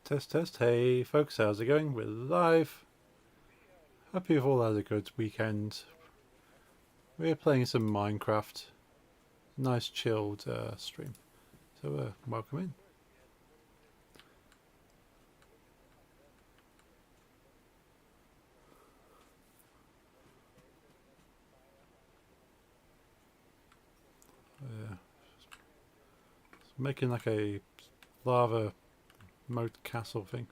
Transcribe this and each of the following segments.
Test, test. Hey, folks, how's it going? We're live. Hope you've all had a good weekend. We're playing some Minecraft. Nice, chilled stream. So, welcome in. Uh, Making like a lava moat castle thing.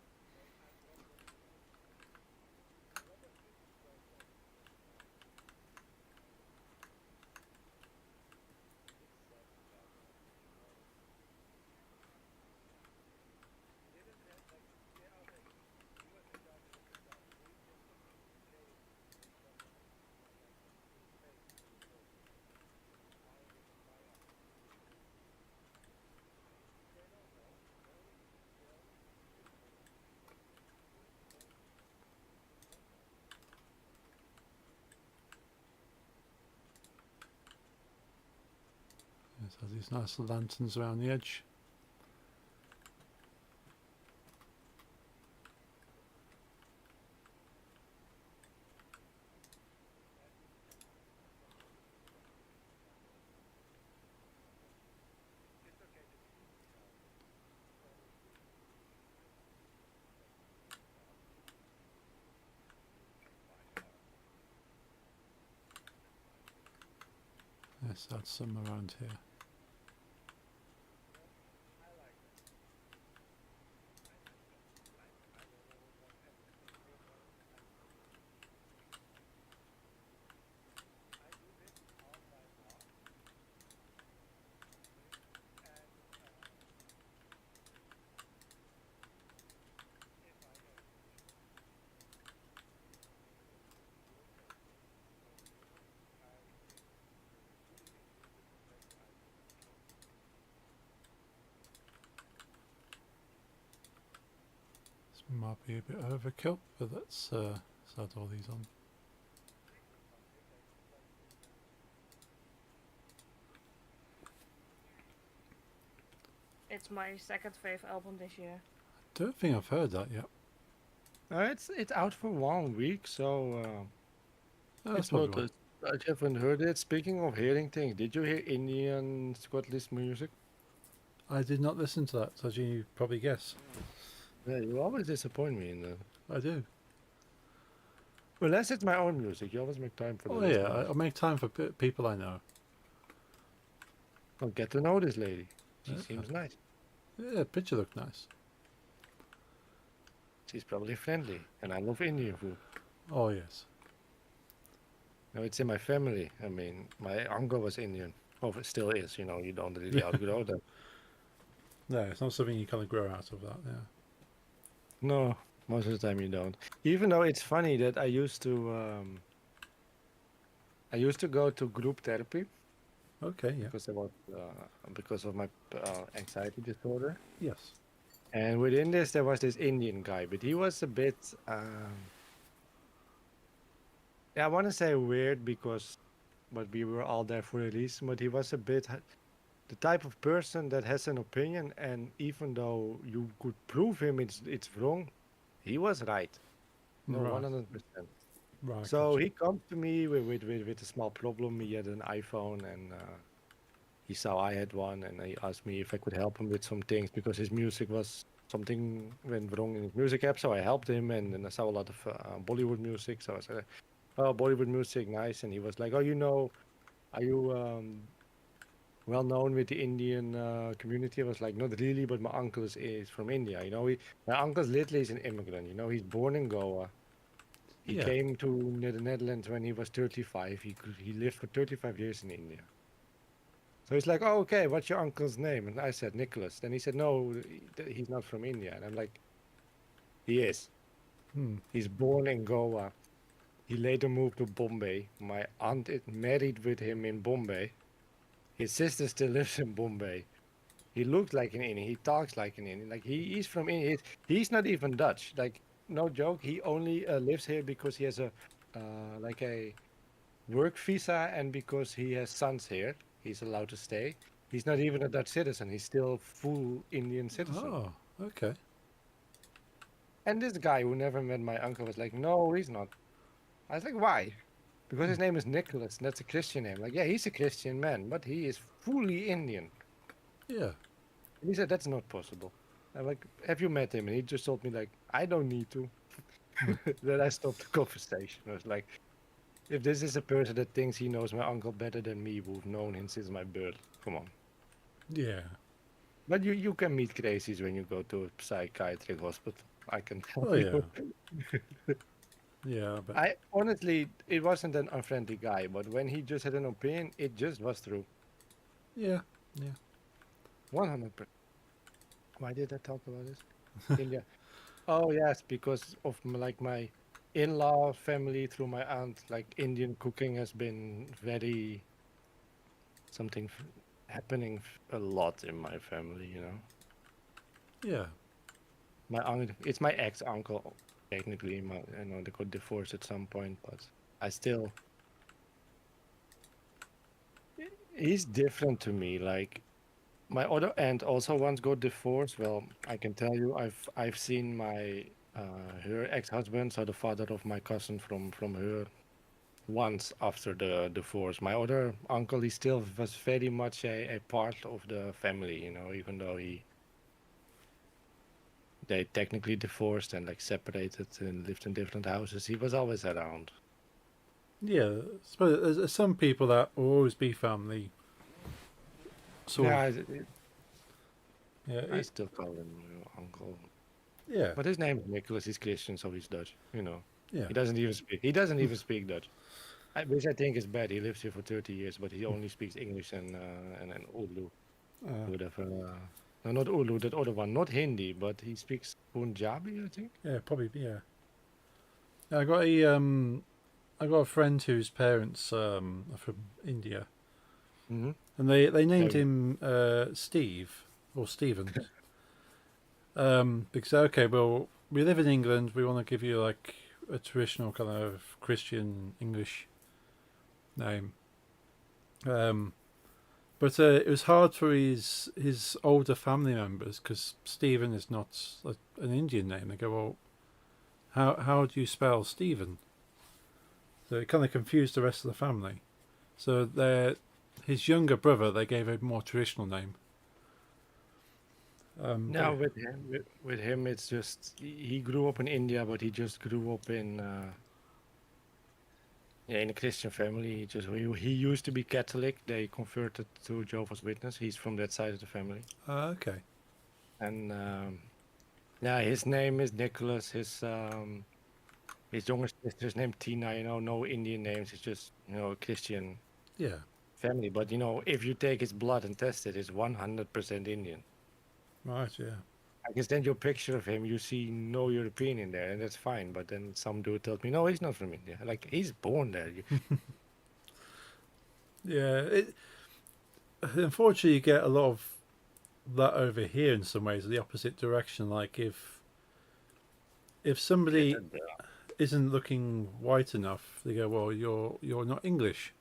It has these nice lanterns around the edge. Let's add some around here. This might be a bit overkill, but let's add all these on. It's my second fave album this year. Don't think I've heard that yet. It's out for 1 week, so That's it's probably not. I haven't heard it. Speaking of hearing things, did you hear Indian Scottish music? why. I did not listen to that, as you probably guess. Yeah, you always disappoint me in the. I do. Unless it's my own music, you always make time for Oh the yeah, listeners. I'll make time for people I know. I'll get to know this lady. She Yeah. seems nice. Yeah, picture looked nice. She's probably friendly, and I love Indian food. Oh yes. No, it's in my family. I mean, my uncle was Indian. Oh, it still is. You know, you don't really outgrow that. No, it's not something you kind of grow out of that. Yeah. No, most of the time you don't. Even though it's funny that I used to go to group therapy Okay. Yeah. because of my anxiety disorder. Yes. And within this, there was this Indian guy, but he was a bit, yeah, I want to say weird but we were all there for a reason. But he was a bit the type of person that has an opinion, and even though you could prove him it's wrong, he was right. No, Right. 100%. Right. So Gotcha. he comes to me with a small problem. He had an iPhone, and he saw I had one, and he asked me if I could help him with some things because his music was something went wrong in his music app. So I helped him, and then I saw a lot of Bollywood music. So I said, "Oh, Bollywood music, nice." And he was like, "Oh, are you well known with the Indian community?" I was like, "Not really, but my uncle is from India. You know, my uncle's literally is an immigrant. You know, he's born in Goa. He Yeah. came to the Netherlands when he was 35. He lived for 35 years in India." So he's like, "Oh, okay, what's your uncle's name?" And I said, "Nicholas." Then he said, "No, he's not from India." And I'm like, "He is. Hmm. He's born in Goa. He later moved to Bombay. My aunt is married with him in Bombay. His sister still lives in Bombay. He looks like an Indian. He talks like an Indian. Like he's from India. He's not even Dutch. Like no joke. He only lives here because he has like a work visa, and because he has sons here, he's allowed to stay. He's not even a Dutch citizen. He's still full Indian citizen. Oh. Okay. And this guy who never met my uncle was like, no, he's not. I was like, why? Because his name is Nicholas, and that's a Christian name. Like, yeah, he's a Christian man, but he is fully Indian. Yeah. And he said, that's not possible. I'm like, have you met him? And he just told me, like, I don't need to. Then I stopped the conversation. I was like, if this is a person that thinks he knows my uncle better than me, who've known him since my birth, come on. Yeah. But you can meet crazies when you go to a psychiatric hospital. I can tell Oh you. yeah. Yeah. But I honestly, it wasn't an unfriendly guy, but when he just had an opinion, it just was true. yeah. Yeah. 100%. Why did I talk about this? India. Oh yes, because of like my in-law family through my aunt. Like Indian cooking has been very something happening a lot in my family. You know, Yeah. my uncle. It's my ex-uncle technically. I know they got divorced at some point, but I still. He's different to me. Like my other aunt also once got divorced. Well, I can tell you, I've seen my her ex-husband, so the father of my cousin from her, once after the divorce. My other uncle, he still was very much a part of the family, you know, even though they technically divorced and like separated and lived in different houses. He was always around. Yeah. I suppose there's some people that will always be family. Sort Yeah, of. Yeah. I still call him uncle. Yeah. But his name is Nicholas. He's Christian, so he's Dutch. You know, Yeah. he doesn't even speak. He doesn't even speak Dutch. Which I think is bad. He lives here for 30 years, but he only speaks English and Urdu. Whatever. No, not Urdu, that other one. Not Hindi, but he speaks Punjabi, I think. Yeah. Probably. Yeah. I got a friend whose parents are from India, Mm-hmm. and they named Yeah. him Steve or Stephen. Because okay, well, we live in England. We want to give you like a traditional kind of Christian English name. But it was hard for his older family members because Stephen is not an Indian name. They go, well, how do you spell Stephen? So it kind of confused the rest of the family. So his younger brother, they gave a more traditional name. Now with him, it's just he grew up in India, but he just grew up in a Christian family. He used to be Catholic. They converted to Jehovah's Witness. He's from that side of the family. Okay. And yeah, his name is Nicholas. His younger sister's named Tina. You know, no Indian names. It's just a Christian Yeah. family. But if you take his blood and test it, it's 100% Indian. Right. Yeah. I can send you a picture of him. You see no European in there, and that's fine. But then some dude tells me, no, he's not from India. Like he's born there. Yeah. Unfortunately, you get a lot of that over here in some ways, the opposite direction. Like if somebody isn't looking white enough, they go, well, you're not English.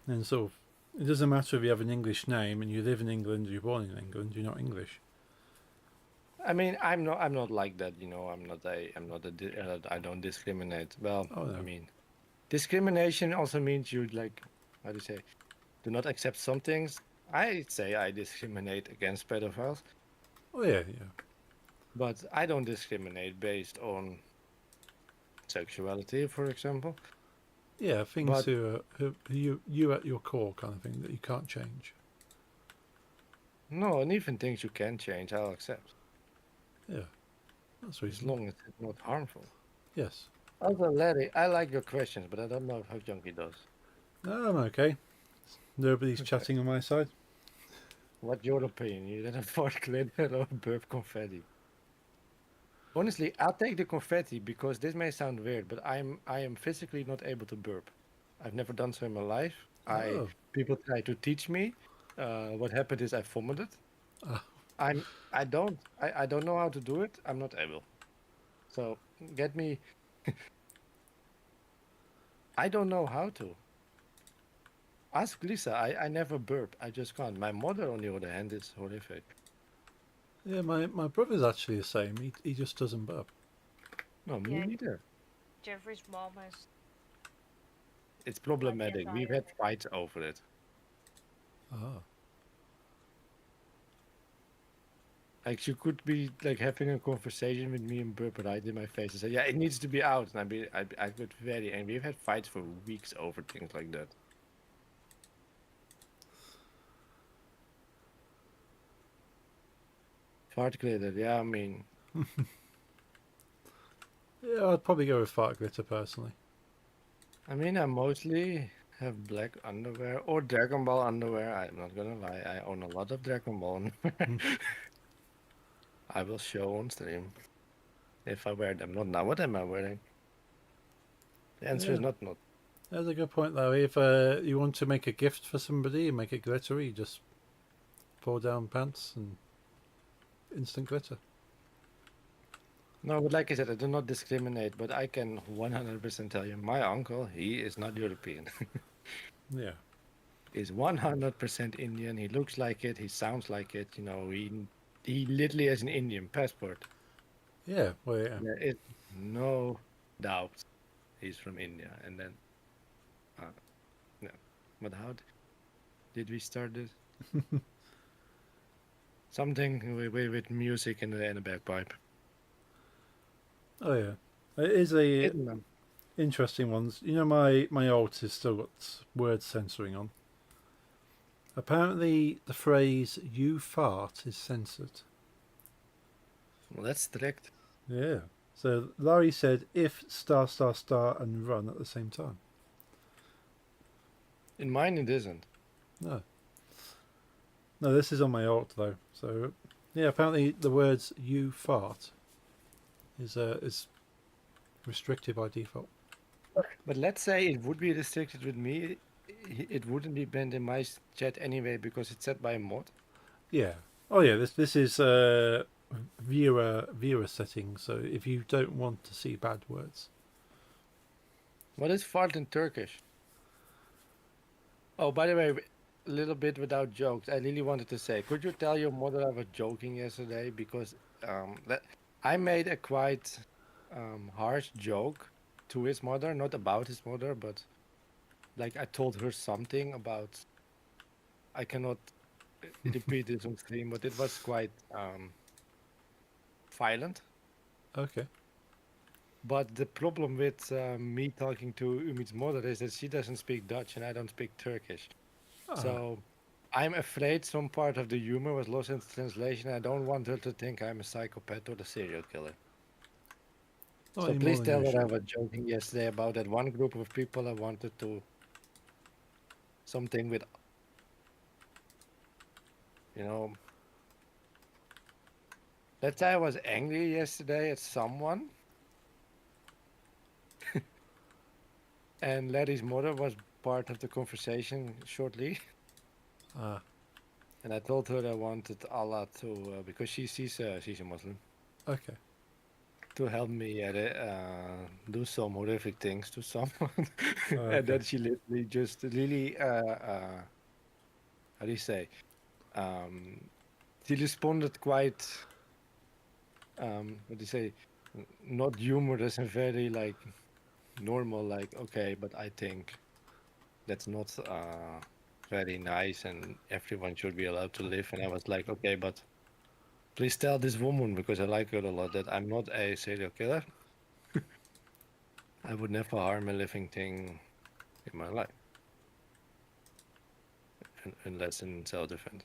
And so it doesn't matter if you have an English name and you live in England, you're born in England, you're not English. I mean, I'm not like that. I don't discriminate. Well, Oh no. I mean, discrimination also means you like, how do you say, do not accept some things. I say I discriminate against pedophiles, Oh yeah, yeah. but I don't discriminate based on sexuality, for example. Yeah, things But who you at your core kind of thing that you can't change. no, and even things you can change, I'll accept Yeah. That's as reasonable. long as it's not harmful. Yes. Also, Larry, I like your questions, but I don't know how Junkie does. No, I'm okay. Nobody's chatting on my side. What's your opinion? You did a fart glitter or burp confetti? Honestly, I'll take the confetti because this may sound weird, but I am physically not able to burp. I've never done so in my life. Oh. People try to teach me. What happened is I vomited. Ah. I don't know how to do it. I'm not able. So get me. I don't know how to. Ask Lisa. I never burp. I just can't. My mother, on the other hand, is horrific. Yeah, my brother's actually the same. He just doesn't burp. No, me Yeah. neither. Jeffrey's mom has It's like the problematic. entire We've had fights over it. Ah. Like she could be like having a conversation with me and burp right in my face and say, "Yeah, it needs to be out," and I get very angry. We've had fights for weeks over things like that. Fart glitter, yeah, I mean, Yeah, I'd probably go with fart glitter personally. I mostly have black underwear or Dragon Ball underwear. I'm not gonna lie, I own a lot of Dragon Ball underwear. I will show on stream if I wear them. Not now. What am I wearing? The answer Yeah, is not. that's a good point, though. If you want to make a gift for somebody and make it glittery, just pull down pants and instant glitter. No, but like I said, I do not discriminate, but I can 100% tell you, my uncle, he is not European. Yeah. He's 100% Indian. He looks like it. He sounds like it. You know, he literally has an Indian passport. Yeah, well, yeah. There is no doubt he's from India. And then, no. But how did we start this? Something with music and a bagpipe. Oh, yeah. It is a Isn't it? interesting ones. You know, my alt has still got word censoring on. Apparently, the phrase "you fart" is censored. Well, that's strict. Yeah. So Larry said if star star star and run at the same time. In mine, it isn't. No. No, this is on my alt though. So yeah, apparently the words "you fart" is restricted by default. But let's say it would be restricted with me. It wouldn't be banned in my chat anyway because it's set by a mod. Yeah. Oh yeah. This is viewer settings. So if you don't want to see bad words, What is fart in Turkish? Oh, by the way, a little bit without jokes. I really wanted to say, could you tell your mother I was joking yesterday because I made a quite harsh joke to his mother, not about his mother, but like I told her something about. I cannot repeat this on stream, but it was quite violent. okay. But the problem with me talking to Umit's mother is that she doesn't speak Dutch and I don't speak Turkish. Ah, So I'm afraid some part of the humor was lost in translation. I don't want her to think I'm a psychopath or a serial killer. not So any more please than tell you her I should. was joking yesterday about that one group of people I wanted to something with, you know, let's say I was angry yesterday at someone. And Larry's mother was part of the conversation shortly. Ah, And I told her I wanted Allah to, because she's a Muslim, okay. to help me do some horrific things to someone. Oh, And okay. then she literally just really, how do you say? She responded quite, what do you say? Not humorous and very like normal, like, okay, but I think that's not very nice and everyone should be allowed to live. And I was like, okay, but please tell this woman, because I like her a lot, that I'm not a serial killer. I would never harm a living thing in my life, unless in self-defense.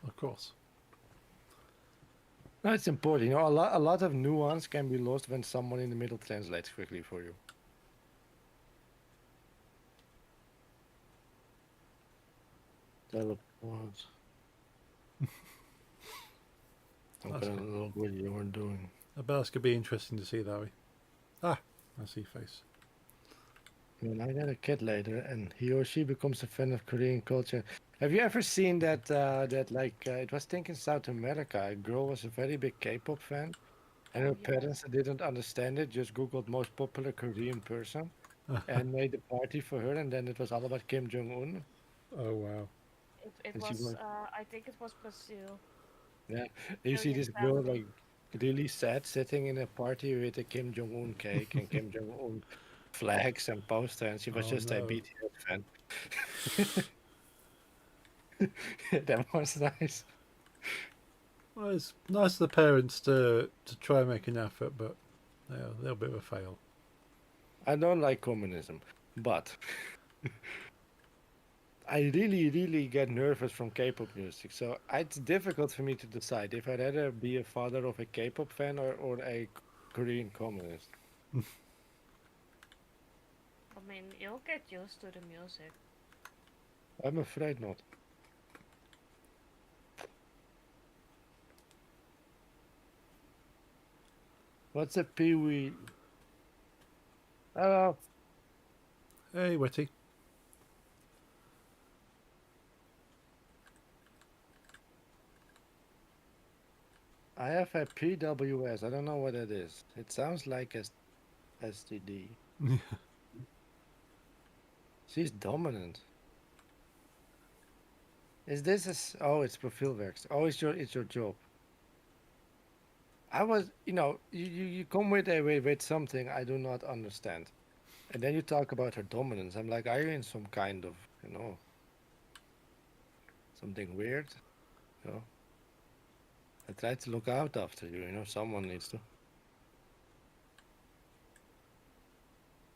Of course. No, it's important. You know, a lot of nuance can be lost when someone in the middle translates quickly for you. Teleport. I'm That's gonna good. look what you were doing. I bet that's gonna be interesting to see, Larry. Ah, I see face. When I get a kid later, and he or she becomes a fan of Korean culture. Have you ever seen that? It was think in South America. A girl was a very big K-pop fan, and her Oh, yeah. parents didn't understand it. Just Googled most popular Korean person, and made a party for her, and then it was all about Kim Jong Un. Oh wow. It And she was, was I think it was Brazil. Yeah, you see this girl like really sad sitting in a party with a Kim Jong Un cake and Kim Jong Un flags and poster, and she was Oh just a no. BTS fan. That was nice. Well, it's nice of the parents to try and make an effort, but they're a little bit of a fail. I don't like communism, but I really, really get nervous from K-pop music. So it's difficult for me to decide if I'd rather be a father of a K-pop fan or a Korean communist. I mean, you'll get used to the music. I'm afraid not. What's a Pee-wee? Hello. Hey, Witty. I have a PWS. I don't know what that is. It sounds like a STD. She's dominant. Is this oh, it's Profilwerks. Oh, it's your job. I was, you come with something I do not understand. And then you talk about her dominance. I'm like, are you in some kind of, something weird? You know? I try to look out after you, someone needs to.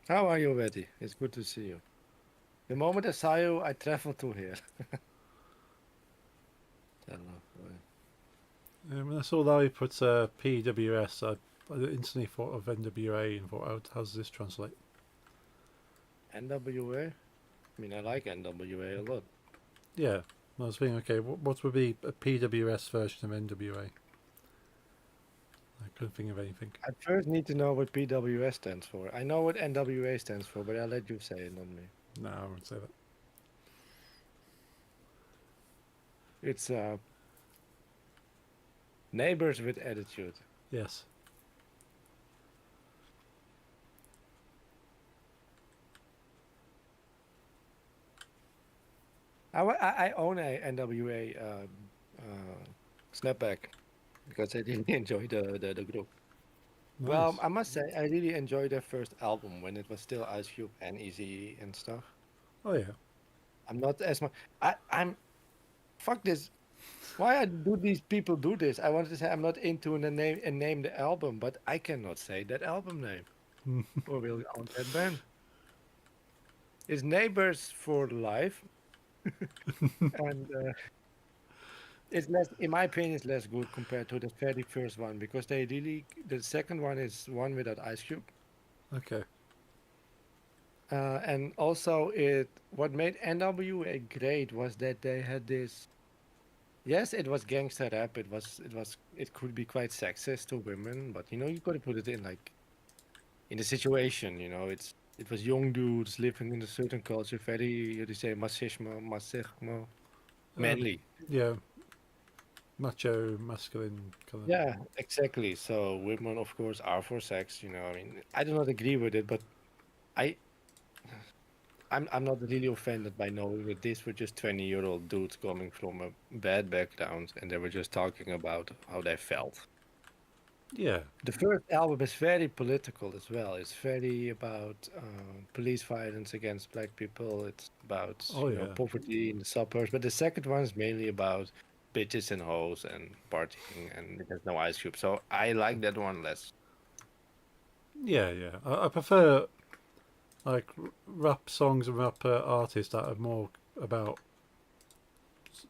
How are you, Betty? It's good to see you. The moment I saw you, I traveled to here. When I saw Larry put PWS, I instantly thought of NWA and thought, how does this translate? NWA? I mean, I like NWA a lot. Yeah, I was thinking, okay, what would be a PWS version of NWA? I couldn't think of anything. I first need to know what PWS stands for. I know what NWA stands for, but I'll let you say it, not me. No, I won't say that. It's neighbors with attitude. Yes. I own a NWA snapback because I really enjoy the group. Nice. Well, I must say, I really enjoyed their first album when it was still Ice Cube and Easy and stuff. Oh yeah. I'm not as much. I'm. Fuck this. Why do these people do this? I wanted to say I'm not into a name the album, but I cannot say that album name. Or will own that band. It's Neighbors for Life, and it's less, in my opinion, it's less good compared to the very first one because the second one is one without Ice Cube. Okay. And also, what made NWA great was that they had this. Yes, it was gangster rap. It could be quite sexist to women, but you got to put it in the situation. It was young dudes living in a certain culture, very, how do you say, machismo, manly. Yeah. Macho, masculine kind of. Yeah, exactly. So women, of course, are for sex. I mean, I do not agree with it, but I, I'm not really offended by knowing that these were just 20-year-old dudes coming from a bad background, and they were just talking about how they felt. Yeah. The first album is very political as well. It's very about police violence against black people. It's about poverty in the suburbs. But the second one is mainly about bitches and hoes and partying, and there's no Ice Cube. So I like that one less. Yeah, yeah. I prefer like rap songs and rap artists that are more about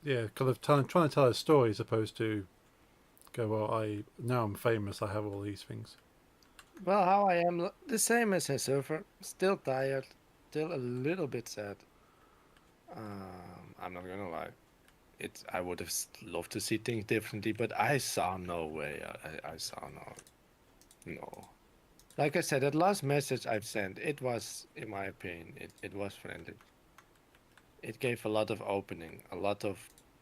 kind of trying to tell a story as opposed to go, well, now I'm famous, I have all these things. Well, how I am the same as a surfer. Still tired, still a little bit sad. I'm not gonna lie. I would have loved to see things differently, but I saw no way. I saw no. Like I said, that last message I've sent, it was, in my opinion, it was friendly. It gave a lot of opening,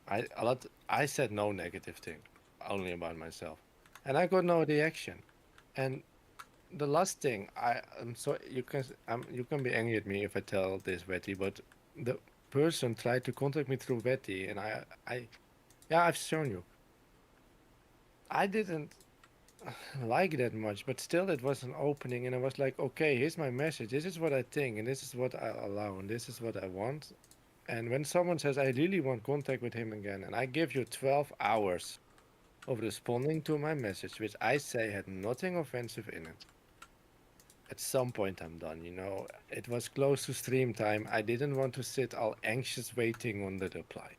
I said no negative thing, only about myself, and I got no reaction. And the last thing, I'm sorry, you can be angry at me if I tell this, Betty, but the person tried to contact me through Betty, and I've shown you. I didn't like that much, but still it was an opening, and I was like, okay, here's my message. This is what I think, and this is what I allow, and this is what I want. And when someone says, I really want contact with him again, and I give you 12 hours of responding to my message, which I say had nothing offensive in it, at some point I'm done, you know. It was close to stream time. I didn't want to sit all anxious waiting on the reply.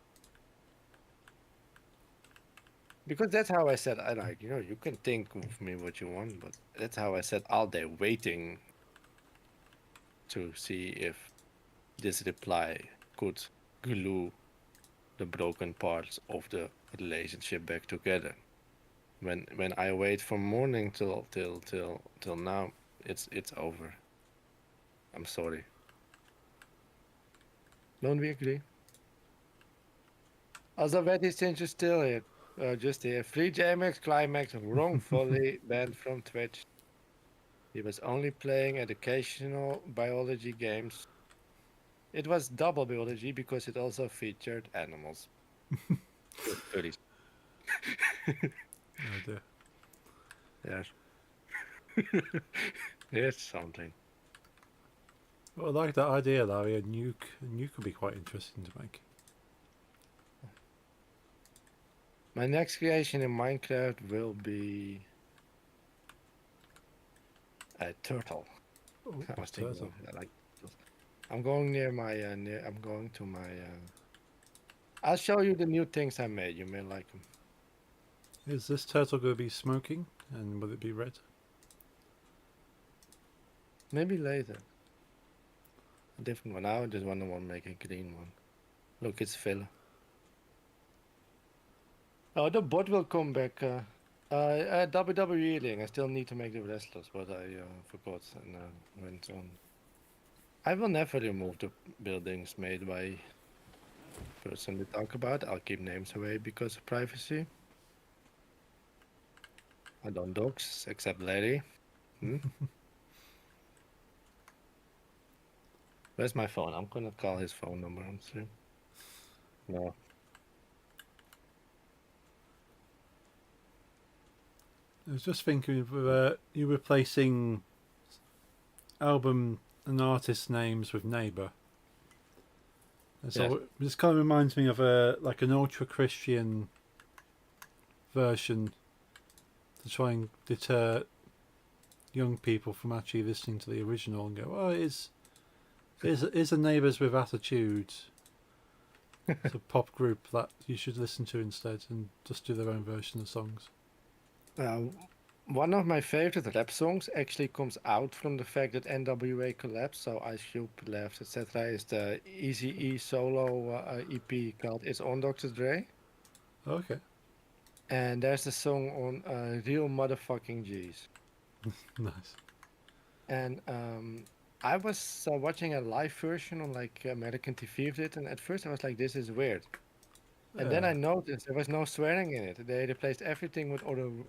Because that's how I said, I like, you know, you can think of me what you want, but that's how I said all day waiting to see if this reply could glue the broken parts of the relationship back together. When I wait from morning till now, it's over. I'm sorry. Don't we agree? Also, Betty since you're still here. Just here. Free JMX Climax wrongfully banned from Twitch. He was only playing educational biology games. It was double biology because it also featured animals. With furries. Oh dear. Yes. It's something. Well, I like that idea, Larry. A nuke could be quite interesting to make. My next creation in Minecraft will be a turtle. Oh, I was a thinking turtle. of that, like I'm going near my I'm going to my I'll show you the new things I made. You may like them. Is this turtle going to be smoking? And will it be red? Maybe later. A different one. Now I just want to make a green one. Look, it's filler. Oh, the bot will come back. WWE link. I still need to make the wrestlers, but I forgot and went on. I will never remove the buildings made by person we talk about. I'll keep names away because of privacy. I don't dox except Larry. Hmm? Where's my phone? I'm gonna call his phone number on stream. No. I was just thinking of you replacing album and artist names with neighbour. And so Yes. this kind of reminds me of like an ultra Christian version to try and deter young people from actually listening to the original and go, oh, it's a neighbours with attitude. It's a pop group that you should listen to instead and just do their own version of songs. One of my favorite rap songs actually comes out from the fact that NWA collapsed. So Ice Cube left, etc. Is the Eazy-E solo EP called "It's on Dr. Dre," Okay, and there's a song on "Real Motherfucking G's." nice. And I was watching a live version on like American TV of it, and at first I was like, "This is weird." And then I noticed there was no swearing in it. They replaced everything with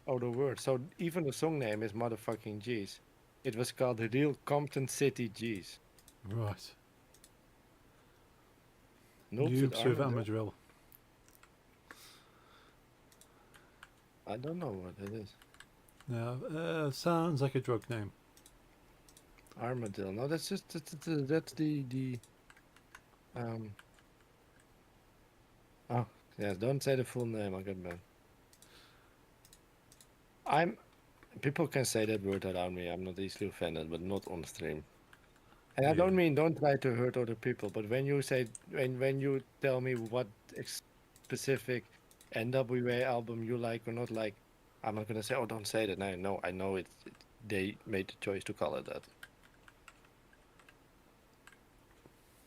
other words. So even the song name is motherfucking G's. It was called the Real Compton City G's. Right. Noobs with Noobs with Armadillo? Armadrill. I don't know what it is. Yeah, sounds like a drug name. Armadillo. No, that's just that's the oh yeah, don't say the full name, I'll get mad. People can say that word around me. I'm not easily offended, but not on stream. And I don't Yeah. mean don't try to hurt other people, but when you say when you tell me what specific NWA album you like or not like, I'm not gonna say, oh, don't say that. No, I know they made the choice to call it that,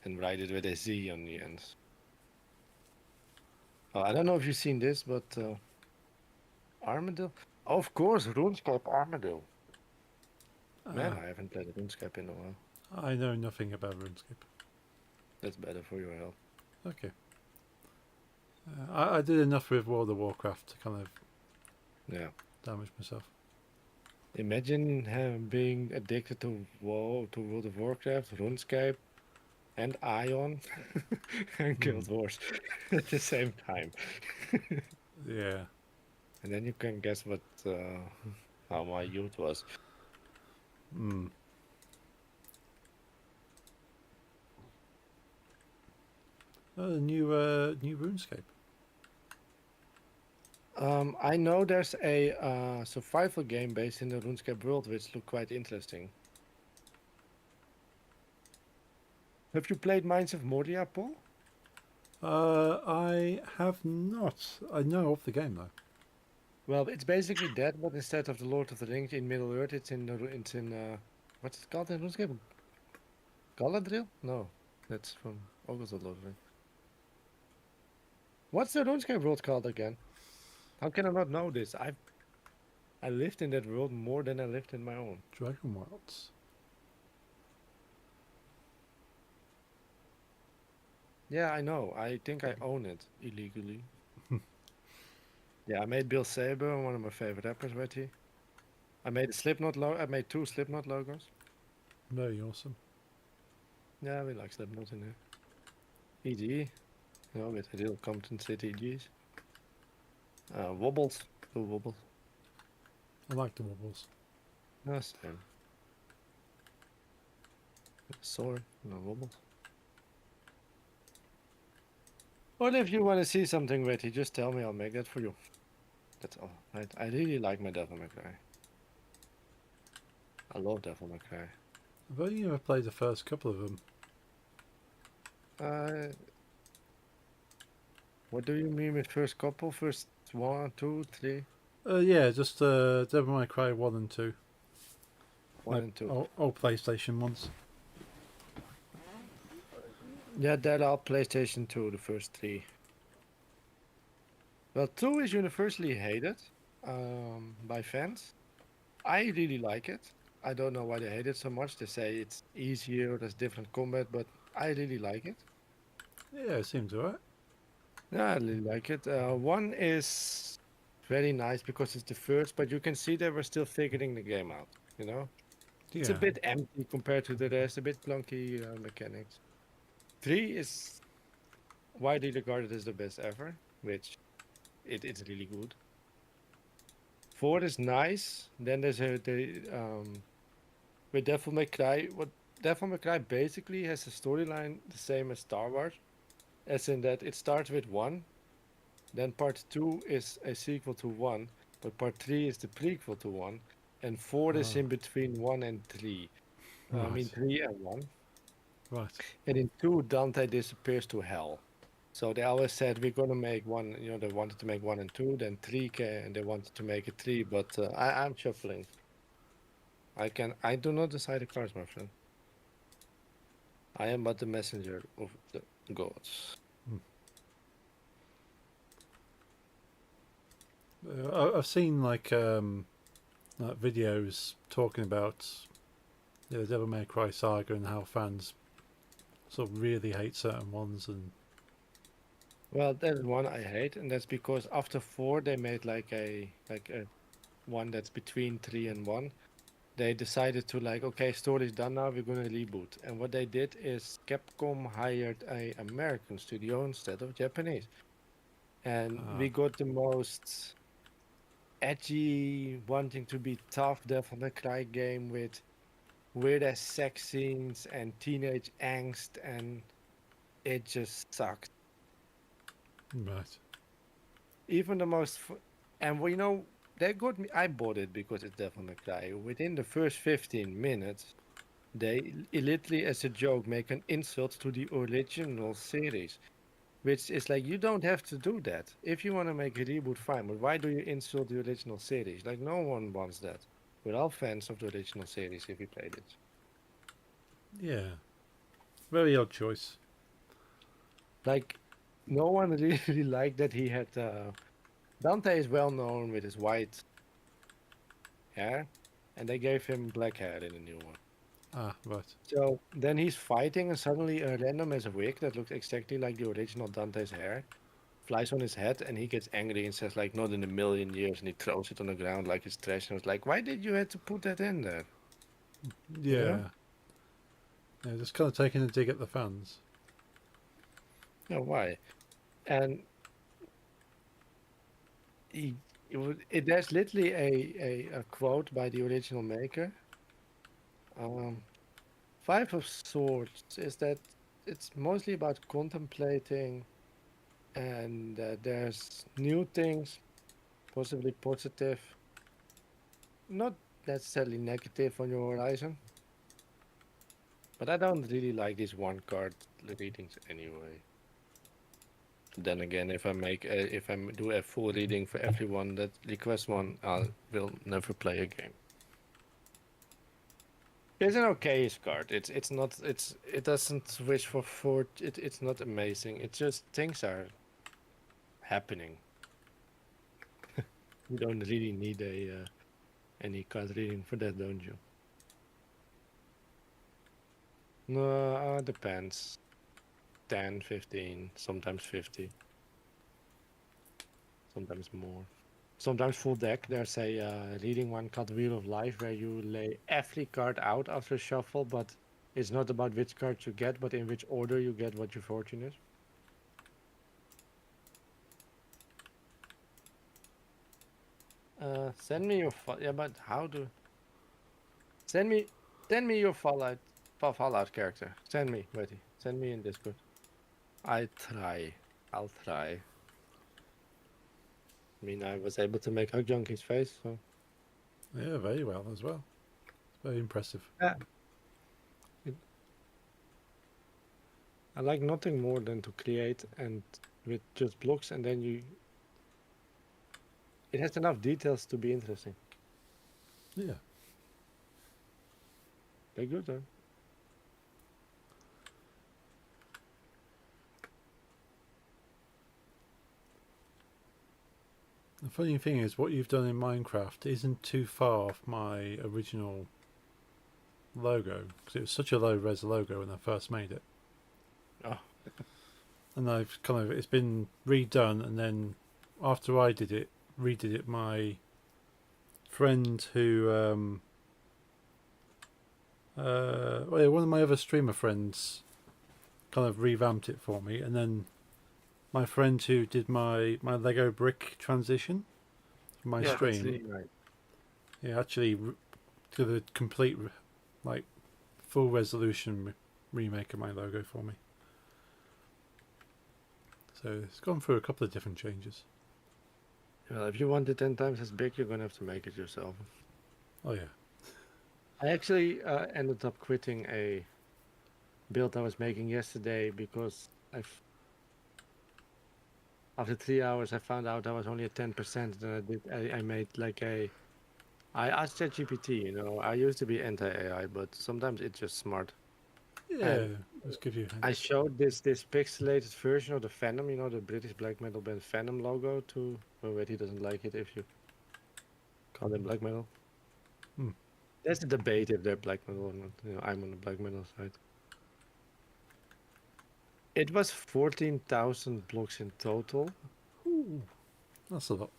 and write it with a Z on the end. Oh, I don't know if you've seen this, but Armadillo. Of course, RuneScape Armadillo. Man, I haven't played RuneScape in a while. I know nothing about RuneScape. That's better for your health. Okay. I did enough with World of Warcraft to kind of Yeah. damage myself. Imagine being addicted to World of Warcraft, RuneScape, and Ion, and Guild Wars at the same time. Yeah. And then you can guess what how my youth was. Hmm. New RuneScape. I know there's a survival game based in the RuneScape world which look quite interesting. Have you played Mines of Moria, Paul? I have not. I know of the game though. Well, it's basically that, but instead of the Lord of the Rings in Middle Earth, it's in what's it called in RuneScape? Galadriel? No, that's from August of Lord of the Rings. What's the RuneScape world called again? How can I not know this? I lived in that world more than I lived in my own. Dragon Wilds. Yeah, I know. I think I own it illegally. Yeah, I made Bill Saber, one of my favorite rappers, right here. I made a Slipknot logo. I made 2 Slipknot logos. Very awesome. Yeah, we like Slipknot in there. EG, with real Compton City EGs. Wobbles, 2 wobbles. I like the wobbles. No, same. Sword, no wobbles. Well, if you want to see something, Retty, just tell me. I'll make that for you. That's all. I really like my Devil May Cry. I love Devil May Cry. I've only ever played the first couple of them. What do you mean with first couple? First 1, 2, 3? Yeah, just Devil May Cry 1 and 2. 1 and 2. Old PlayStation ones. Yeah, that are PlayStation 2, the first 3. Well, 2 is universally hated by fans. I really like it. I don't know why they hate it so much. They say it's easier, there's different combat, but I really like it. Yeah, it seems alright. Yeah, I really like it. 1 is very nice because it's the first, but you can see they were still figuring the game out, you know? Yeah. It's a bit empty compared to the rest, a bit clunky mechanics. 3 is widely regarded as the best ever, which it's really good. 4 is nice. Then there's with Devil May Cry. What Devil May Cry basically has a storyline the same as Star Wars, as in that it starts with 1, then part 2 is a sequel to 1, but part 3 is the prequel to 1, and 4 is in between 1 and 3. I mean Right. 3 and 1. Right. And in 2, Dante disappears to hell. So they always said we're gonna make 1. They wanted to make 1 and 2, then 3 came, and they wanted to make a 3. But I'm shuffling. I do not decide the cards, my friend. I am but the messenger of the gods. I've seen like videos talking about the Devil May Cry saga and how fans sort of really hate certain ones, and Well, that's one I hate, and that's because after 4 they made like a one that's between 3 and 1. They decided to okay, story's done now, we're gonna reboot. And what they did is Capcom hired a American studio instead of Japanese. And we got the most edgy, wanting to be tough Devil May Cry game with weird ass sex scenes and teenage angst, and it just sucked. right. Even the most, and they got me. I bought it because it's Devil May Cry. Within the first 15 minutes, they literally, as a joke, make an insult to the original series, which is like, you don't have to do that. If you want to make a reboot, fine, but why do you insult the original series? Like, no one wants that. We're all fans of the original series if you played it. Yeah. Very odd choice. Like, no one really liked that he had. Dante is well known with his white hair, and they gave him black hair in the new one. Ah, right. So then he's fighting, and suddenly a random as a wig that looks exactly like the original Dante's hair flies on his head, and he gets angry and says, like, not in a million years, and he throws it on the ground like it's trash. And it's like, why did you have to put that in there? Yeah. Yeah, just kind of taking a dig at the fans. Yeah, why? And There's literally a quote by the original maker. Five of Swords is that it's mostly about contemplating, and there's new things, possibly positive, not necessarily negative on your horizon. But I don't really like these one card readings anyway. Then again, if I do a full reading for everyone that requests one, I will never play a game. It's an okay card. It doesn't wish for it's not amazing. It's just things are happening. You don't really need any card reading for that, don't you? No, depends. 10, 15, sometimes 50. Sometimes more. Sometimes full deck. There's a reading one called Wheel of Life where you lay every card out after shuffle, but it's not about which cards you get, but in which order you get what your fortune is. Send me your yeah, but how do send me your Fallout character. Send me, Betty. Send me in Discord. I'll try. I mean, I was able to make Hug Junkie's face, so. Yeah, very well as well. It's very impressive. Yeah. I like nothing more than to create and with just blocks, and then it has enough details to be interesting. Yeah. They're good, though. The funny thing is, what you've done in Minecraft isn't too far off my original logo, because it was such a low-res logo when I first made it. Oh. And it's been redone, and then after I redid it, my friend who, one of my other streamer friends kind of revamped it for me, and then my friend who did my Lego brick transition for my stream, Really nice. yeah, actually did a complete, like, full resolution remake of my logo for me. So it's gone through a couple of different changes. Well, if you want it 10 times as big, you're gonna have to make it yourself. Oh yeah. I actually ended up quitting a build I was making yesterday because after 3 hours I found out I was only at 10%, and I made like I asked ChatGPT, I used to be anti-AI, but sometimes it's just smart. Yeah, just give you. I showed this pixelated version of the Venom, the British black metal band Venom logo to. Well, wait, he doesn't like it if you call them black metal. There's a debate if they're black metal or not. I'm on the black metal side. It was 14,000 blocks in total. Ooh, that's a lot.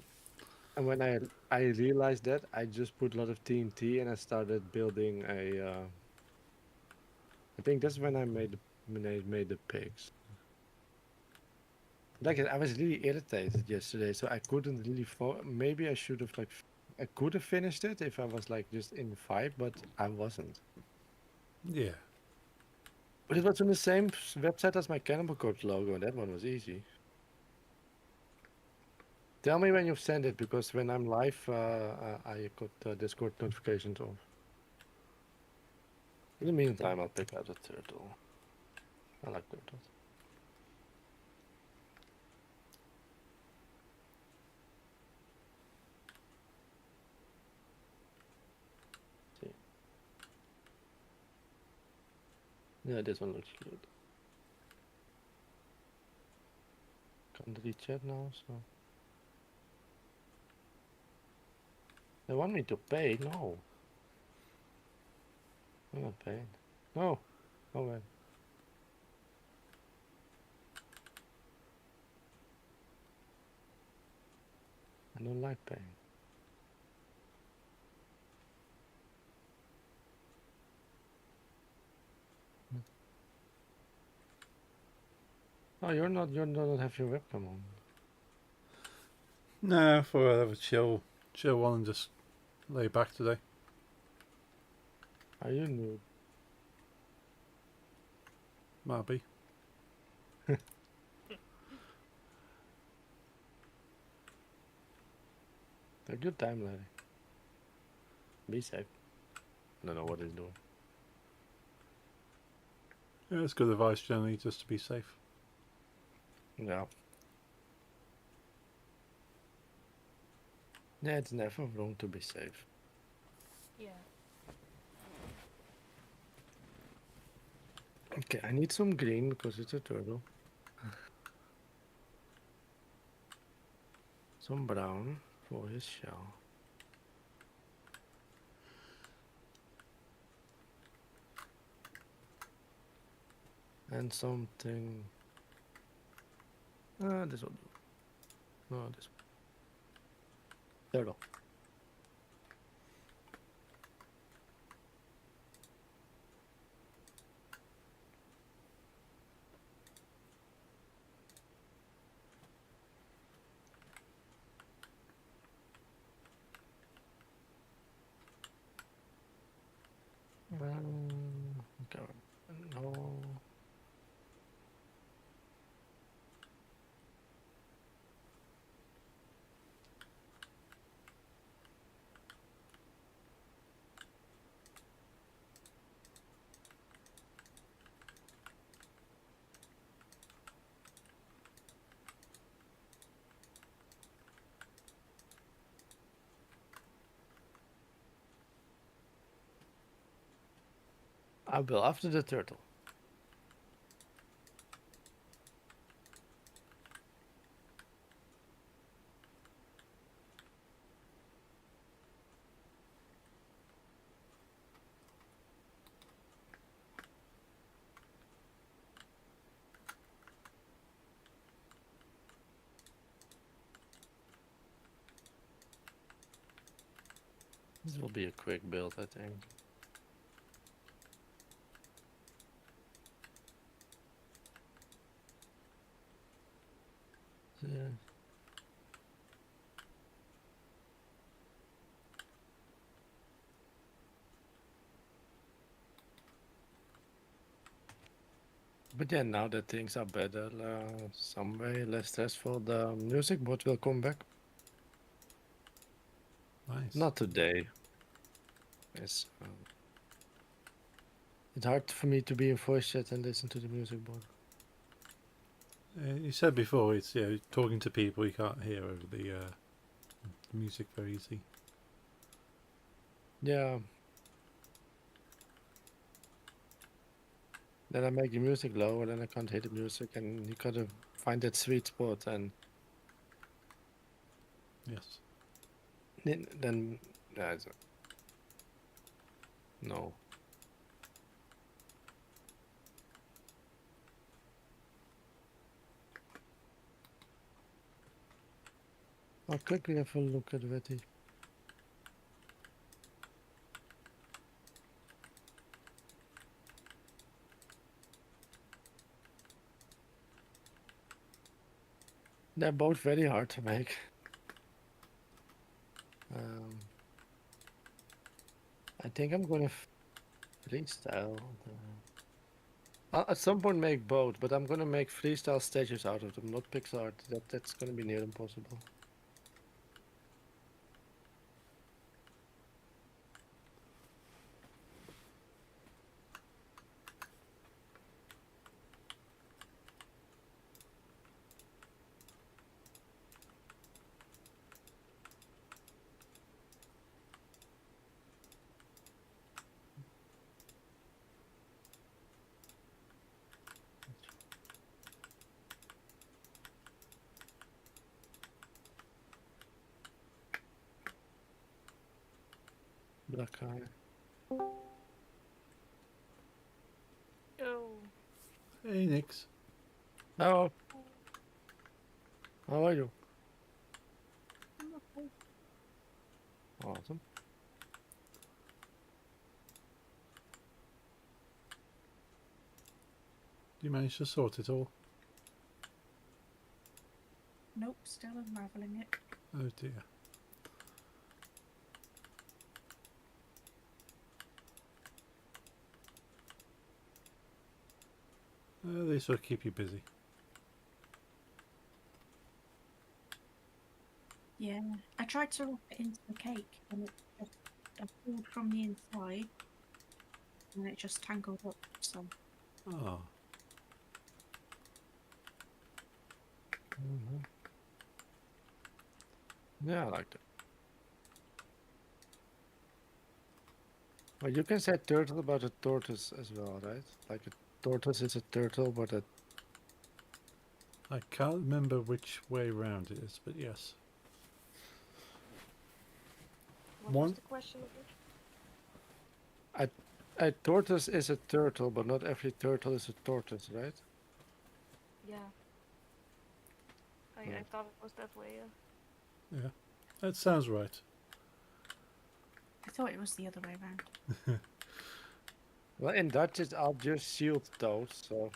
And when I realized that, I just put a lot of TNT and I started building a. I think that's when I made the pigs. Like I was really irritated yesterday, so I couldn't really. Maybe I should have I could have finished it if I was just in 5, but I wasn't. Yeah. But it was on the same website as my Cannibal Corpse logo, and that one was easy. Tell me when you've sent it, because when I'm live, I got Discord notifications off. In the meantime, I'll pick out a turtle. I like turtles. See. Yeah, this one looks cute. Can't read chat now, so. They want me to pay? No. I'm not paying. No. No way. I don't like paying. Oh, you don't have your webcam on. No, I thought I'd have a chill one and just lay back today. Are you new? Might be. A good time, Larry. Be safe. I don't know what he's doing. Yeah, it's good advice generally, just to be safe. Yeah. Yeah, it's never wrong to be safe. Yeah. Okay, I need some green because it's a turtle. Some brown for his shell. And something. This will do. No, this one. Turtle. Okay. No. I will after the turtle. This will be a quick build, I think. Yeah. But yeah, now that things are better, some way less stressful, the music board will come back. Nice. Not today. It's hard for me to be in voice chat and listen to the music board. You said before, it's talking to people you can't hear over the music very easy. Yeah. Then I make the music low, and then I can't hear the music, and you gotta find that sweet spot, and Yes. then yeah, no. I'll quickly have a look at Betty. They're both very hard to make. I think I'm gonna freestyle. I'll at some point make both, but I'm gonna make freestyle statues out of them, not pixel art. That's gonna be near impossible. Black eye. Oh. Hey, Nix. Oh, how are you? Awesome. You managed to sort it all? Nope, still unraveling it. Oh dear. They sort of keep you busy. Yeah, I tried to wrap it into the cake and it just I pulled from the inside and it just tangled up. So Oh, Mhm. Yeah, I like that. Well, you can say turtle about a tortoise as well, right? Like a tortoise is a turtle, but a I can't remember which way round it is, but yes. What was One. the question again? a tortoise is a turtle, but not every turtle is a tortoise, right? Yeah. I Yeah. thought it was that way. Yeah, that sounds right. I thought it was the other way around. Well, in Dutch it's al just shield toads, so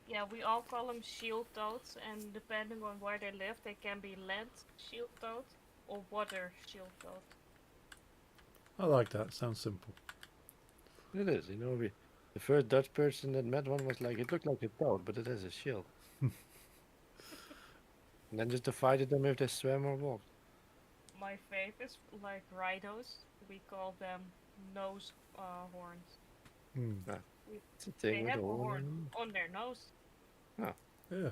Yeah, we all call them shield toads, and depending on where they live, they can be land shield toad or water shield toad. I like that. Sounds simple. it is. The first Dutch person that met one was like, it looked like a toad, but it has a shield. And then just divided them if they swam or walked. My fave is like rhinos. We call them nose horns. Hmm. We, It's a thing they with have a a horn. horn on their nose. Oh, Yeah.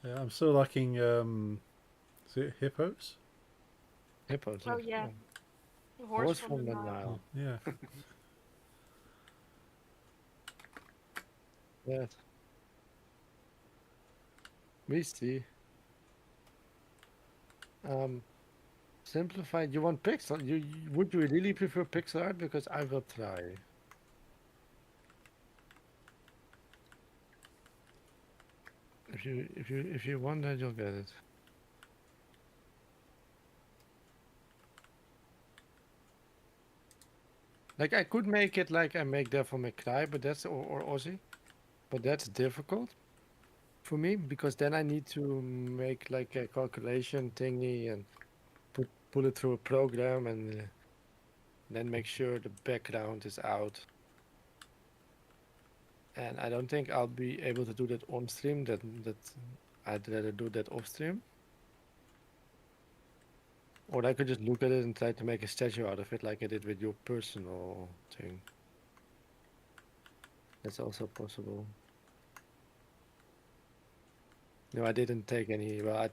Yeah, I'm still liking. Is it hippos? hippos. Oh Yes. yeah, Oh. the Horse horse from the Nile. Nile. Yeah. Yes. We see. Simplified. You want pixel? Would you really prefer pixel art? Because I will try. If you want that, you'll get it. Like I could make it like I make Devil May Cry, but that's or Ozzy, but that's difficult for me because then I need to make like a calculation thingy and pull it through a program and then make sure the background is out. And I don't think I'll be able to do that on stream. That I'd rather do that off stream. Or I could just look at it and try to make a statue out of it, like I did with your personal thing. That's also possible. No, I didn't take any. Well,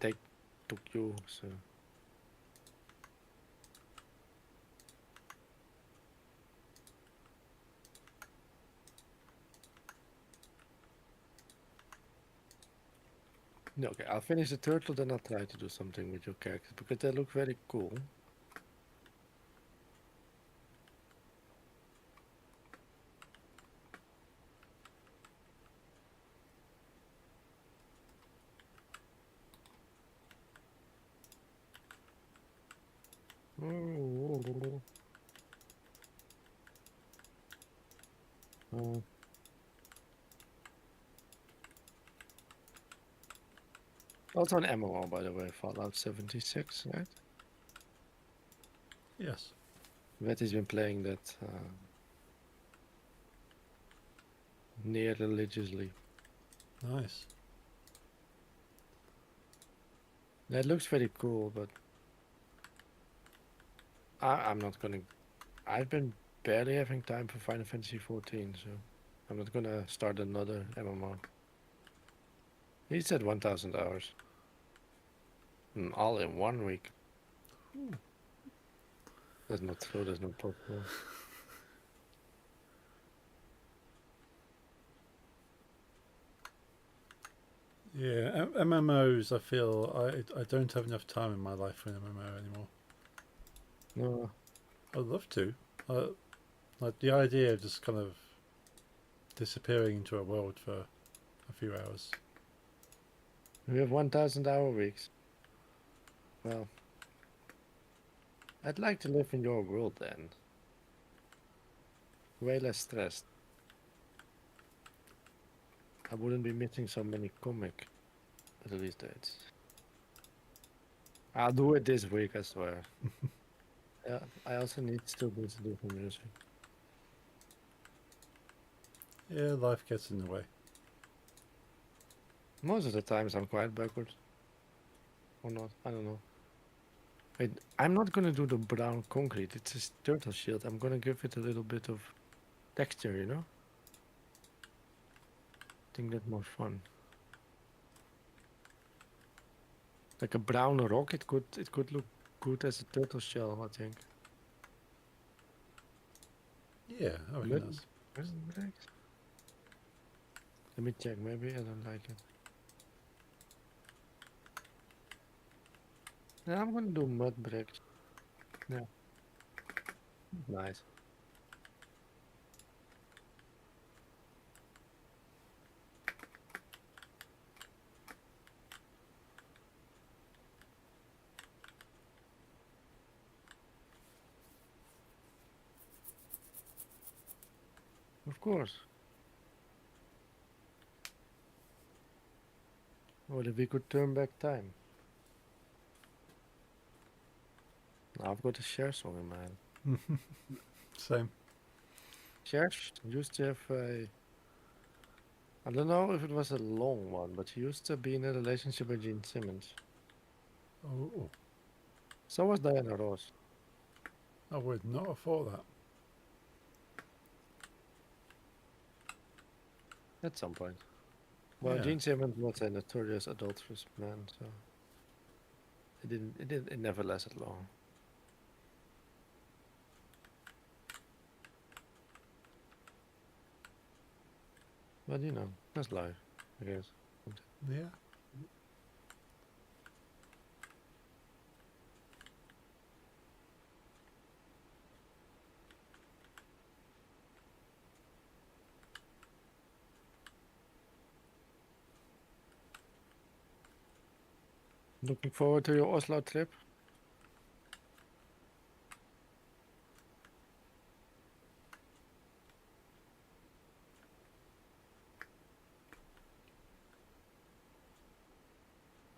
took you, so. No, okay, I'll finish the turtle, then I'll try to do something with your characters because they look very cool. Oh. Also an MMO, by the way, Fallout 76, right? Yes. Betty's been playing that near religiously. Nice. That looks very cool, but I'm not gonna. I've been barely having time for Final Fantasy 14, so I'm not gonna start another MMO. He said 1,000 hours. All in 1 week. That's not true. That's not possible. Yeah, MMOs. I feel I don't have enough time in my life for an MMO anymore. No. I'd love to. Like the idea of just kind of disappearing into a world for a few hours. We have 1,000 hour weeks. Well, I'd like to live in your world then. Way less stressed. I wouldn't be missing so many comic release dates. I'll do it this week, I swear. Yeah, I also need still to do some music. Yeah, life gets in the way. Most of the times I'm quite backward. Or not, I don't know. Wait, I'm not gonna do the brown concrete, it's a turtle shield. I'm gonna give it a little bit of texture, you know? I think that's more fun. Like a brown rock, it could look good as a turtle shell, I think. Yeah, I reckon Mud- that's... Where's the bricks? Let me check, maybe I don't like it. Yeah, I'm gonna do mud bricks. Yeah. Nice. Of course. What if we could turn back time? Now I've got a share song in mind. Same. Cher used to have a. I don't know if it was a long one, but she used to be in a relationship with Gene Simmons. Oh, So was Diana Ross. I would not have thought that. At some point. Well, Yeah. Gene Simmons was a notorious adulterous man, so it never lasted long. But you know, that's life, I guess. Yeah. Looking forward to your Oslo trip.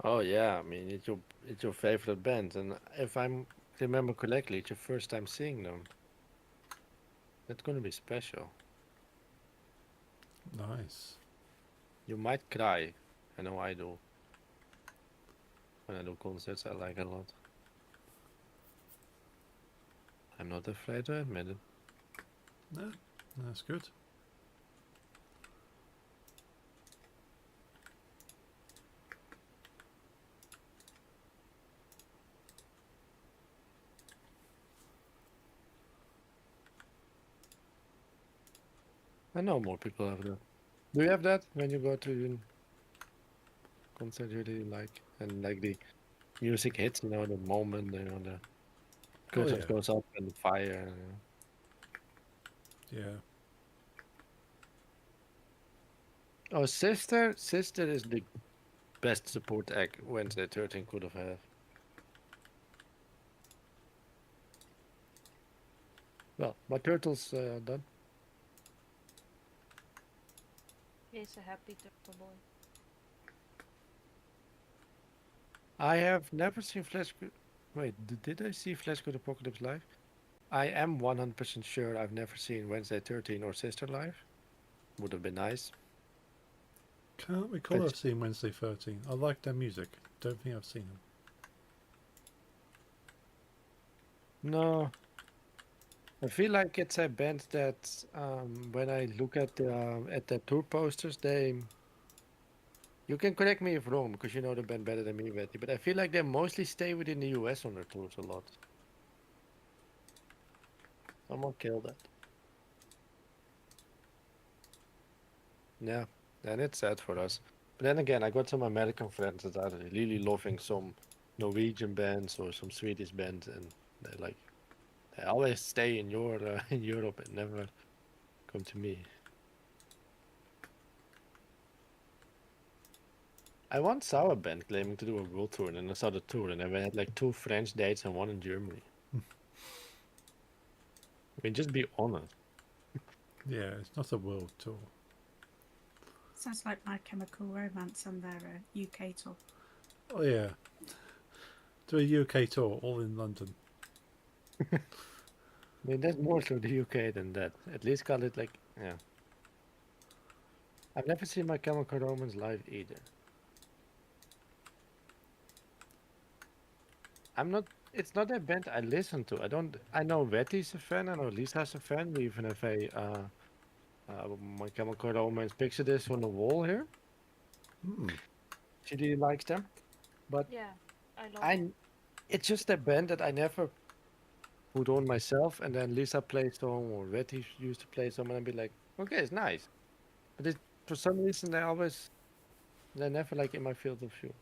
Oh yeah, I mean it's your favorite band, and if I remember correctly, it's your first time seeing them. That's gonna be special. Nice. You might cry. I know I do. When I do concerts, I like it a lot. I'm not afraid to admit it. No, that's good. I know more people have that. Do you have that when you go to a concert you really like and like the music hits, you know, the moment, you know, the curtain yeah. goes up and the fire. Yeah. Oh, Sister is the best support act Wednesday 13 could have had. Well, my turtle's done. He's a happy turtle boy. I have never seen Wait, did I see Flash Good Apocalypse live? I am 100% sure I've never seen Wednesday 13 or Sister live. Would have been nice. Can't recall But- I've seen Wednesday 13. I like their music. Don't think I've seen them. No. I feel like it's a band that, when I look at the tour posters, they. You can correct me if wrong because you know the band better than me, Betty. But I feel like they mostly stay within the US on their tours a lot. Someone killed that. Yeah, and it's sad for us. But then again, I got some American friends that are really loving some Norwegian bands or some Swedish bands, and they're like, they always stay in in Europe and never come to me. I once saw a band claiming to do a world tour, and then I saw the tour, and they had like 2 French dates and 1 in Germany. I mean, just be honest. Yeah, it's not a world tour. Sounds like My Chemical Romance and their UK tour. Oh yeah. Do a UK tour, all in London. I mean, there's more to the UK than that. At least call it like, yeah. I've never seen My Chemical Romance live either. I'm not. It's not a band I listen to. I don't. I know Betty's a fan. I know Lisa's a fan. We even have a My Chemical Romance picture disc on the wall here. Hmm. She really likes them, but Yeah, I love I. It's just a band that I never put on myself, and then Lisa plays some or Betty used to play some, and I'd be like, okay, it's nice, but it for some reason they're never like in my field of view.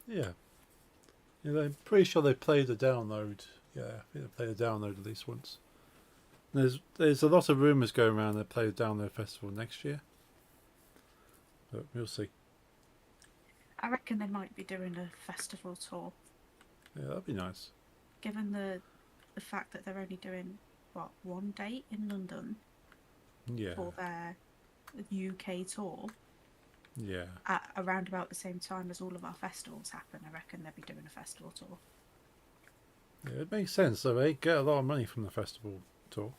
Yeah. Yeah, I'm pretty sure they played a download. Yeah, I think they played a download at least once. There's a lot of rumours going around they play a download festival next year. But we'll see. I reckon they might be doing a festival tour, Yeah, that'd be nice. given the fact that they're only doing one date in London Yeah. for their UK tour Yeah. at around about the same time as all of our festivals happen. I reckon they'll be doing a festival tour. Yeah, it makes sense though. They get a lot of money from the festival tour.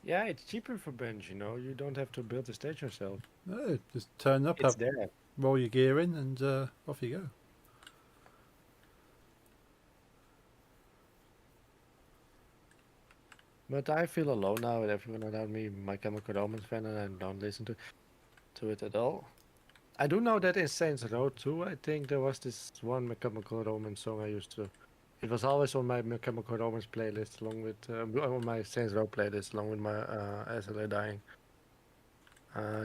Yeah, it's cheaper for bands, you know. You don't have to build the stage yourself. No, just turn up, It's have, there. roll your gear in, and off you go. But I feel alone now with everyone around me, My Chemical Romance fan, and I don't listen to it at all. I do know that in Saints Row too, I think there was this one My Chemical Romance song I used to. It was always on my My Chemical Romance playlist, along with on my Saints Row playlist, along with my SLA Dying.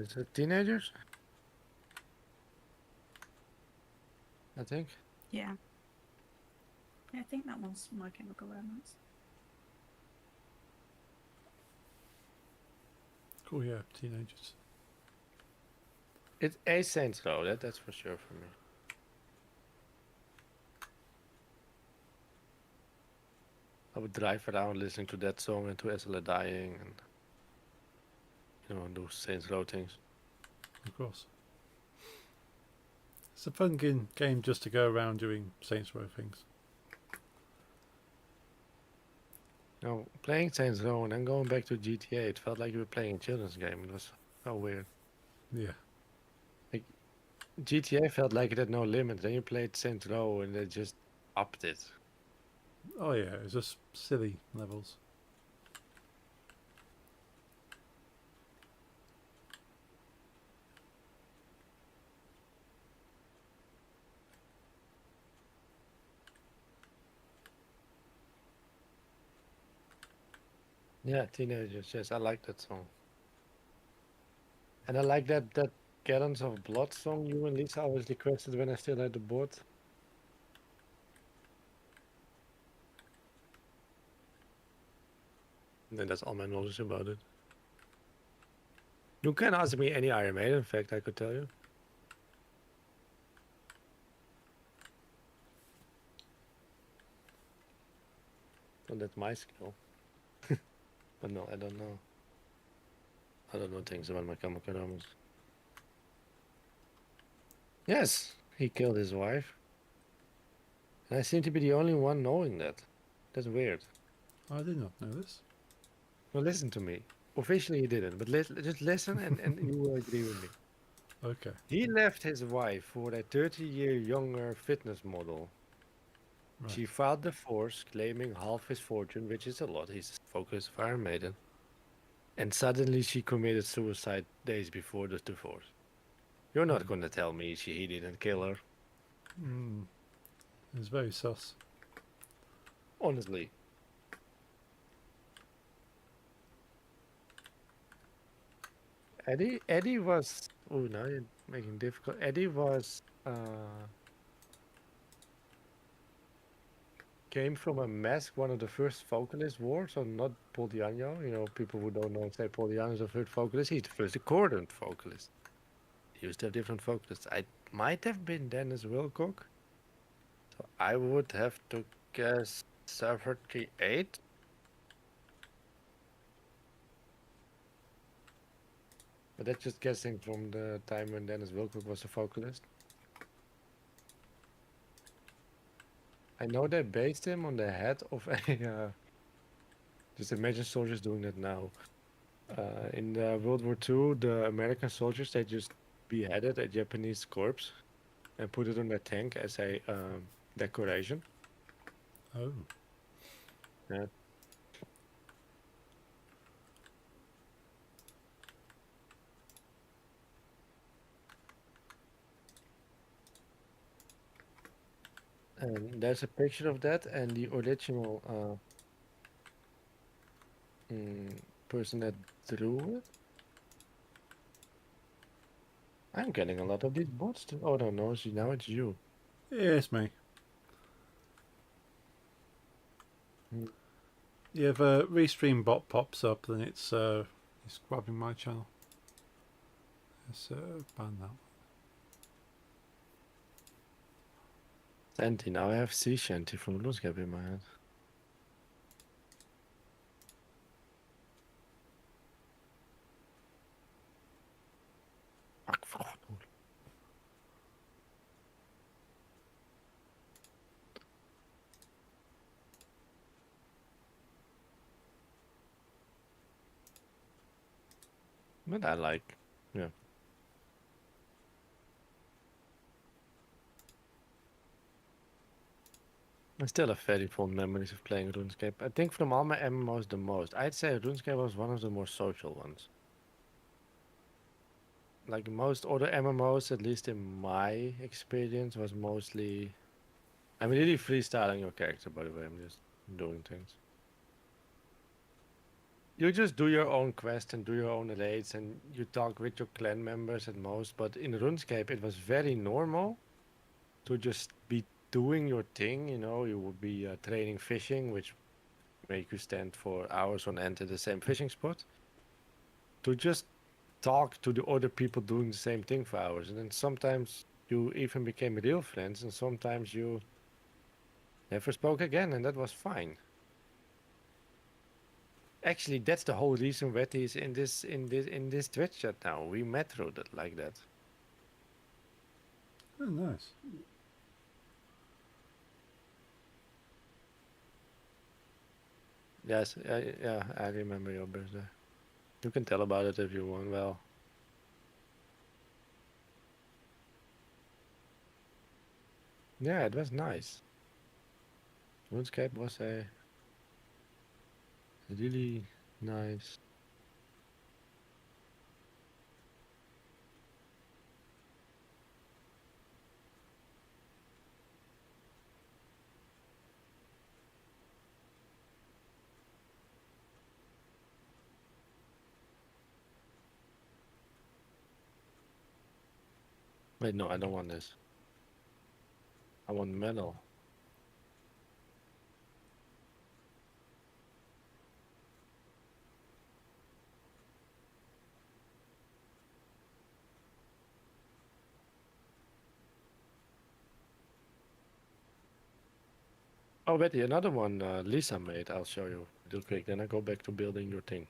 Is it Teenagers? I think. Yeah. Yeah, I think that one's My Chemical Romance. Cool, yeah, teenagers. It's a Saints Row, that's for sure for me. I would drive around listening to that song and to SLA Dying and do Saints Row things. Of course. It's a fun game just to go around doing Saints Row things. No, playing Saints Row and then going back to GTA, it felt like you were playing a children's game. It was so weird. Yeah. GTA felt like it had no limit. Then you played Saints Row and they just upped it. Oh yeah, it's just silly levels. Yeah, Teenagers. Yes, I like that song. And I like that Gallons of Blood song you and Lisa always requested when I still had the board. And then that's all my knowledge about it. You can ask me any Iron Maiden fact, I could tell you. Well, that's my skill. But no, I don't know. I don't know things about My Chemical Romance. Yes, he killed his wife. And I seem to be the only one knowing that. That's weird. I did not know this. Well, listen to me. Officially he didn't, but just listen and you will agree with me. Okay. He left his wife for a 30-year younger fitness model. Right. She filed divorce, claiming half his fortune, which is a lot. He's focused for Iron Maiden. And suddenly she committed suicide days before the divorce. You're not going to tell me he didn't kill her. It's very sus. Honestly. Eddie was... Oh, now you're making it difficult. Eddie was... came from a mask, one of the first vocalists wore, so not Paul Di'Anno. You know, people who don't know say Paul Di'Anno is the first vocalist. He's the first recorded vocalist. He used to have different vocalists. I might have been Dennis Wilcock. So I would have to guess 78. But that's just guessing from the time when Dennis Wilcock was a vocalist. I know they based him on the head of a. Just imagine soldiers doing that now. In World War II, the American soldiers they just beheaded a Japanese corpse and put it on their tank as a decoration. Oh. Yeah. And there's a picture of that, and the original person that drew it. I'm getting a lot of these bots. Oh no, see now it's you. Yeah, it's me. Hmm. If a restream bot pops up, then it's grabbing my channel. Let's ban that. Santi, now I have Sea Shanty from RuneScape in my head. Fuck, fuck. But I like, yeah. I still have very fond memories of playing RuneScape. I think from all my MMOs the most. I'd say RuneScape was one of the more social ones. Like most other MMOs, at least in my experience, was mostly... I'm really freestyling your character, by the way. I'm just doing things. You just do your own quest and do your own raids and you talk with your clan members at most. But in RuneScape, it was very normal to just be doing your thing. You know, you would be training fishing, which make you stand for hours on end at the same fishing spot. To just talk to the other people doing the same thing for hours. And then sometimes you even became real friends and sometimes you never spoke again and that was fine. Actually, that's the whole reason Wetty is in this Twitch chat now. We met through that like that. Oh, nice. Yes, yeah, I remember your birthday. You can tell about it if you want. Well, yeah, it was nice. RuneScape was a really nice. Wait, no, I don't want this. I want metal. Oh, wait, another one Lisa made. I'll show you real quick. Then I go back to building your thing.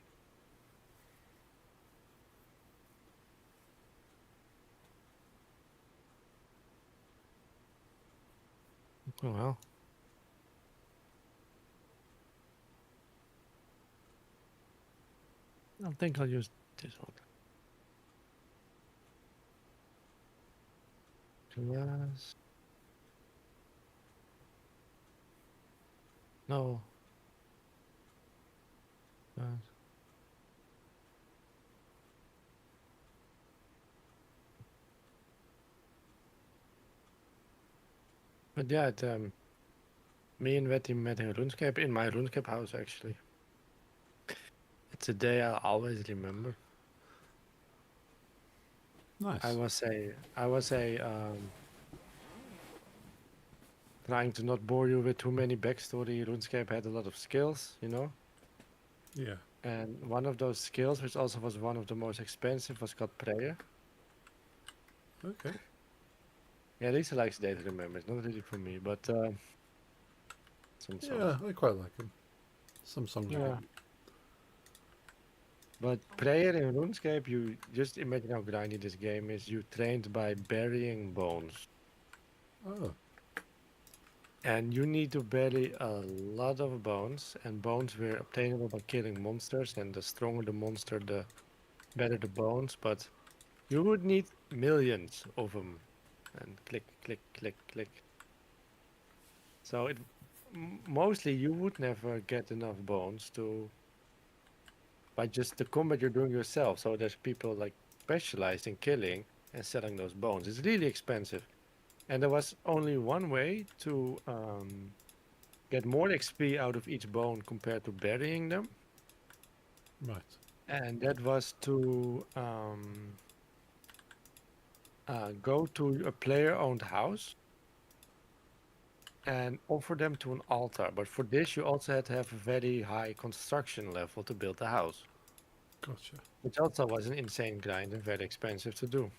Oh well. I think I'll use this one. Glass. No. Glass. But yeah, me and Betty met in RuneScape, in my RuneScape house actually. It's a day I'll always remember. Nice. I was trying to not bore you with too many backstory. RuneScape had a lot of skills, you know. Yeah. And one of those skills, which also was one of the most expensive, was called prayer. Okay. Yeah, Lisa likes Day to Remember. It's not really for me, but some songs. Yeah, I quite like them. Some songs are Yeah. good. But prayer in RuneScape, you just imagine how grindy this game is. You trained by burying bones. Oh, And you need to bury a lot of bones, and bones were obtainable by killing monsters, and the stronger the monster, the better the bones, but you would need millions of them. And click, click, click, click. So mostly you would never get enough bones to by just the combat you're doing yourself. So there's people like specialized in killing and selling those bones. It's really expensive. And there was only one way to get more XP out of each bone compared to burying them. right. And that was to go to a player-owned house and offer them to an altar. But for this, you also had to have a very high construction level to build the house, Gotcha. which also was an insane grind and very expensive to do.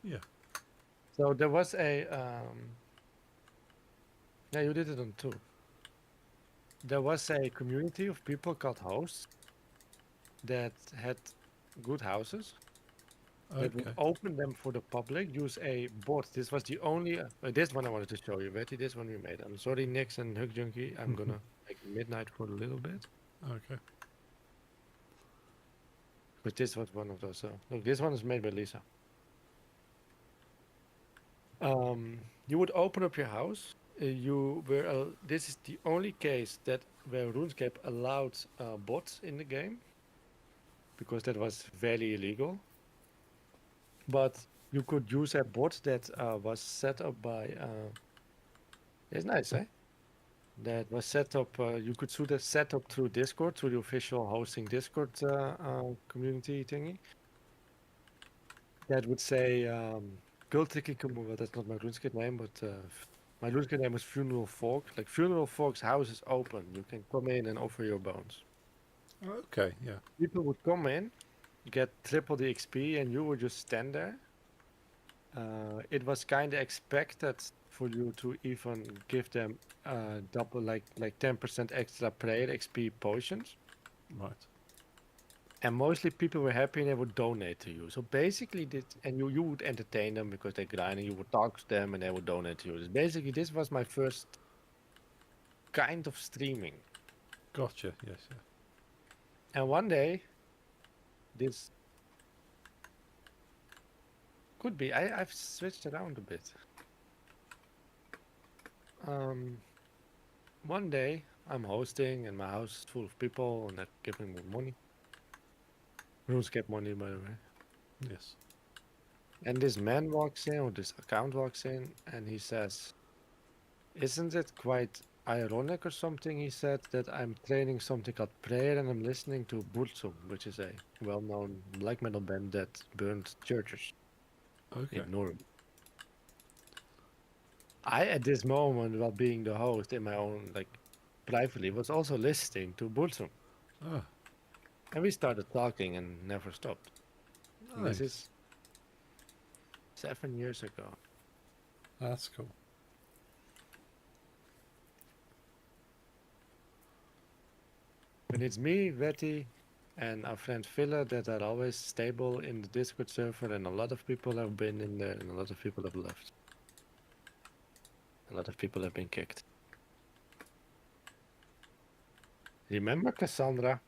Yeah. So there was a yeah, you did it on two. There was a community of people called hosts that had good houses that would Okay. open them for the public, use a bot. This was the only this one I wanted to show you, Betty. This one we made. I'm sorry, Nix and Hug Junkie. I'm gonna make midnight for a little bit. Okay. But this was one of those. Look, this one is made by Lisa. You would open up your house. You were. This is the only case that where RuneScape allowed bots in the game, because that was very illegal. But you could use a bot that was set up by. It's nice, eh? That was set up. You could set up through Discord, through the official hosting Discord community thingy. That would say, well, that's not my RuneScape name, but my RuneScape name was Funeral Folk. Like Funeral Folk's house is open. You can come in and offer your bones. Okay. Yeah. People would come in, get triple the XP, and you would just stand there. It was kind of expected for you to even give them double, like 10% extra prayer XP potions. Right. And mostly people were happy and they would donate to you. So basically, you would entertain them because they're grinding. You would talk to them and they would donate to you. Basically, this was my first kind of streaming. Gotcha. Yes. Yeah. And one day, this could be. I've switched around a bit. One day, I'm hosting and my house is full of people and they're giving me money. RuneScape money, by the way. Yes. And this man walks in, or this account walks in, and he says, "Isn't it quite ironic or something?" He said, "that I'm training something called prayer and I'm listening to Burzum, which is a well-known black metal band that burned churches Okay. in Nuremberg." I, at this moment, while being the host in my own, like, privately, was also listening to Burzum. Ah. And we started talking and never stopped. And Nice. this is 7 years ago. That's cool. And it's me, Betty, and our friend Villa that are always stable in the Discord server, and a lot of people have been in there, and a lot of people have left. A lot of people have been kicked. Remember Cassandra?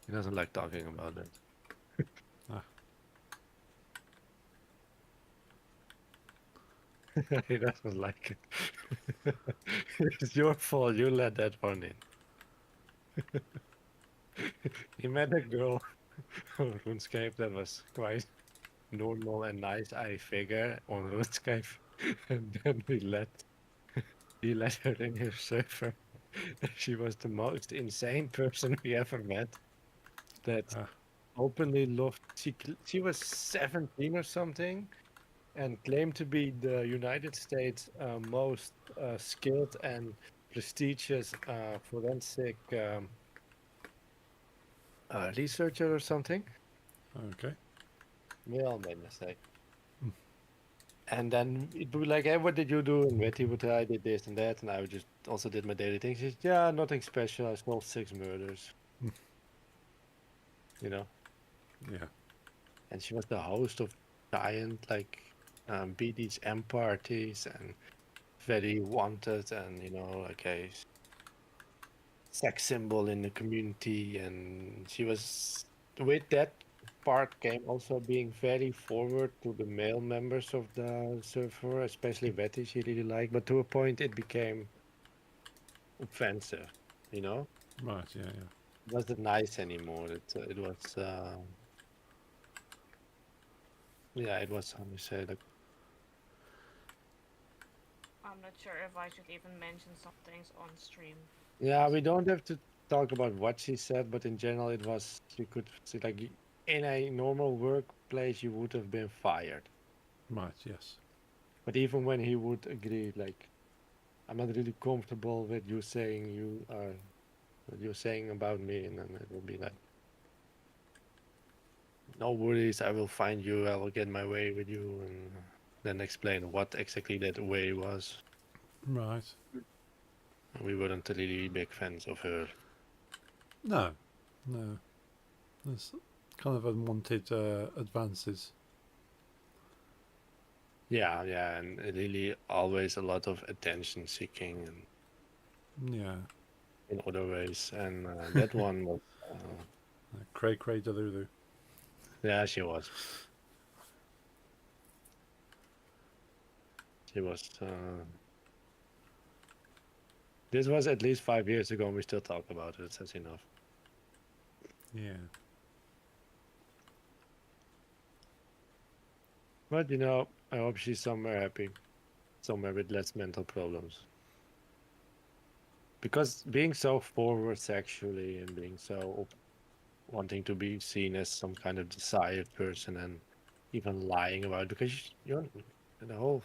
He doesn't like talking about it. He doesn't like it. It's your fault, you let that one in. He met a girl on RuneScape that was quite normal and nice, I figure, on RuneScape. And then he let her in his server. She was the most insane person we ever met. That Ah. openly loved. She was 17 or something, and claimed to be the United States most skilled and prestigious forensic researcher or something. Okay. We all made mistakes. And then it would be like, "Hey, what did you do?" And Betty would say, "I did this and that," and I would just also did my daily things. She said, "Yeah, nothing special. I solved 6 murders." you know. Yeah. And she was the host of giant like BDSM parties and very wanted and like a sex symbol in the community. And she was with that part came also being very forward to the male members of the server, especially Betty. She really liked, but to a point it became offensive. You know, Right. Yeah. Yeah. it wasn't nice anymore. It was yeah, it was how do you say like. I'm not sure if I should even mention some things on stream. Yeah, we don't have to talk about what she said, but in general, it was you could see like in a normal workplace, you would have been fired. Right. Yes. But even when he would agree, like, I'm not really comfortable with you saying what you're saying about me, and then it will be like, no worries, I will find you, I will get my way with you, and then explain what exactly that way was. Right. We weren't really big fans of her. No. No. There's kind of unwanted advances. Yeah, and really always a lot of attention seeking and Yeah. in other ways. And that one was, Cray cray delulu. yeah, she was. She was. This was at least 5 years ago, and we still talk about it. That's enough. Yeah. But I hope she's somewhere happy, somewhere with less mental problems. Because being so forward sexually and being so wanting to be seen as some kind of desired person and even lying about it, because you're the whole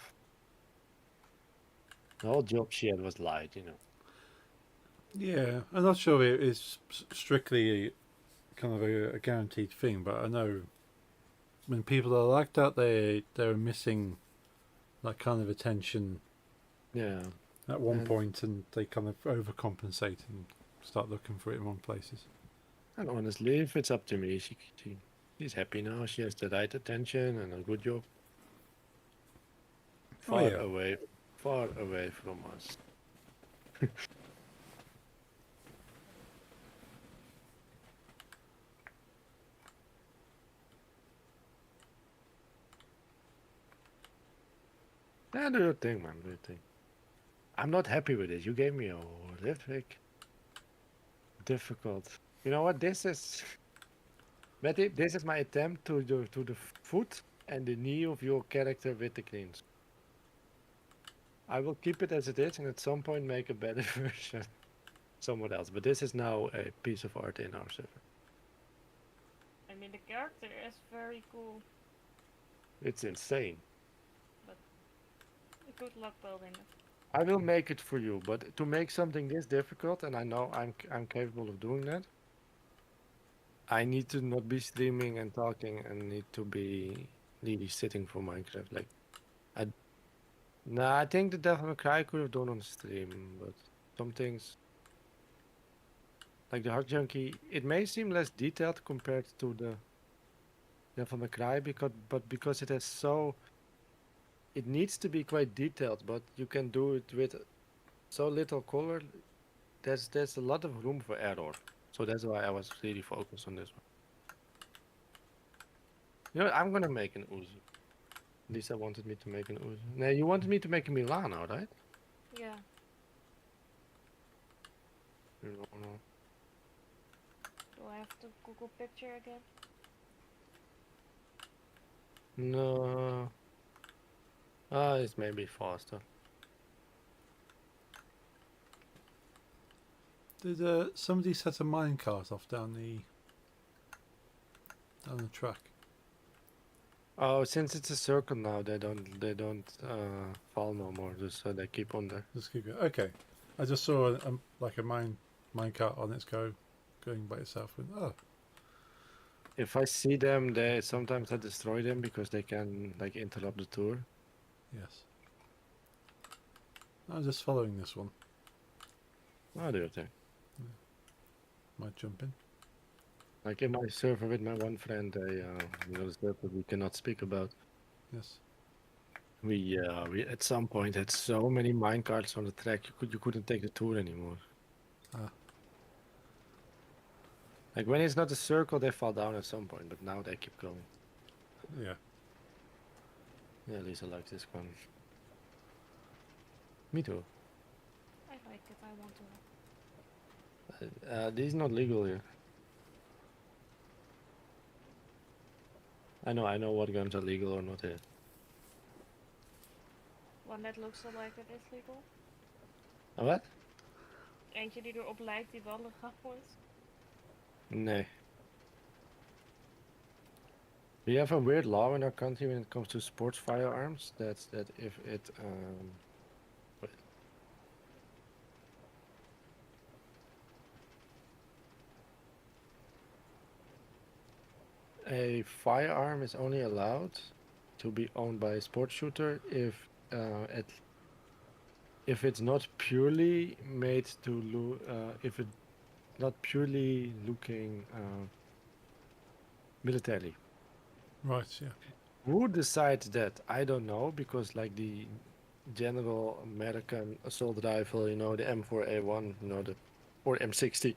job she had was lied. Yeah. I'm not sure it is strictly kind of a guaranteed thing, but I know when people are like that, they're missing that kind of attention Yeah. at one And- point, and they kind of overcompensate and start looking for it in wrong places. And honestly, if it's up to me, she's happy now. She has the right attention and a good job. Oh, yeah. Far away from us. Yeah, do your thing, man. Do your thing. I'm not happy with it. You gave me a horrific, difficult. You know what? This is, Betty. This is my attempt to the foot and the knee of your character with the cleans. I will keep it as it is, and at some point make a better version somewhere else. But this is now a piece of art in our server. I mean, the character is very cool. It's insane. Good luck building it. I will make it for you, but to make something this difficult, and I know I'm capable of doing that. I need to not be streaming and talking, and need to be really sitting for Minecraft. Like, I think the Devil May Cry could have done on stream, but some things, like the Heart Junkie, it may seem less detailed compared to the Devil May Cry, because it has so. It needs to be quite detailed, but you can do it with so little color. There's a lot of room for error, so that's why I was really focused on this one. I'm gonna make an Uzi. Lisa wanted me to make an Uzi. Now you wanted me to make a Milano, right? Yeah. No. Do I have the Google picture again? No. It's maybe faster. Did somebody set a minecart off down the track? Oh, since it's a circle now, they don't fall no more. Just so they keep on there. Just keep it. Okay. I just saw like a minecart on its going by itself. Oh, If I see them, sometimes I destroy them because they can like interrupt the tour. yes. I'm just following this one. I'll do it there. Might jump in. Like in my server with my one friend, the server we cannot speak about. Yes. We at some point had so many minecarts on the track you couldn't take the tour anymore. Ah. Like when it's not a circle, they fall down at some point, but now they keep going. Yeah. Yeah, Lisa likes this one. Me too. I like it. I want to. This is not legal here. I know what guns are legal or not here. One that looks alike it is legal. What? Eentje die erop lijkt die wel legaal is. Nee. We have a weird law in our country when it comes to sports firearms. That's that if it wait. A firearm is only allowed to be owned by a sports shooter if it's not purely made to if it's not purely looking military. Right. Yeah. Who decides that? I don't know, because like the general American assault rifle, the M4A1, or M60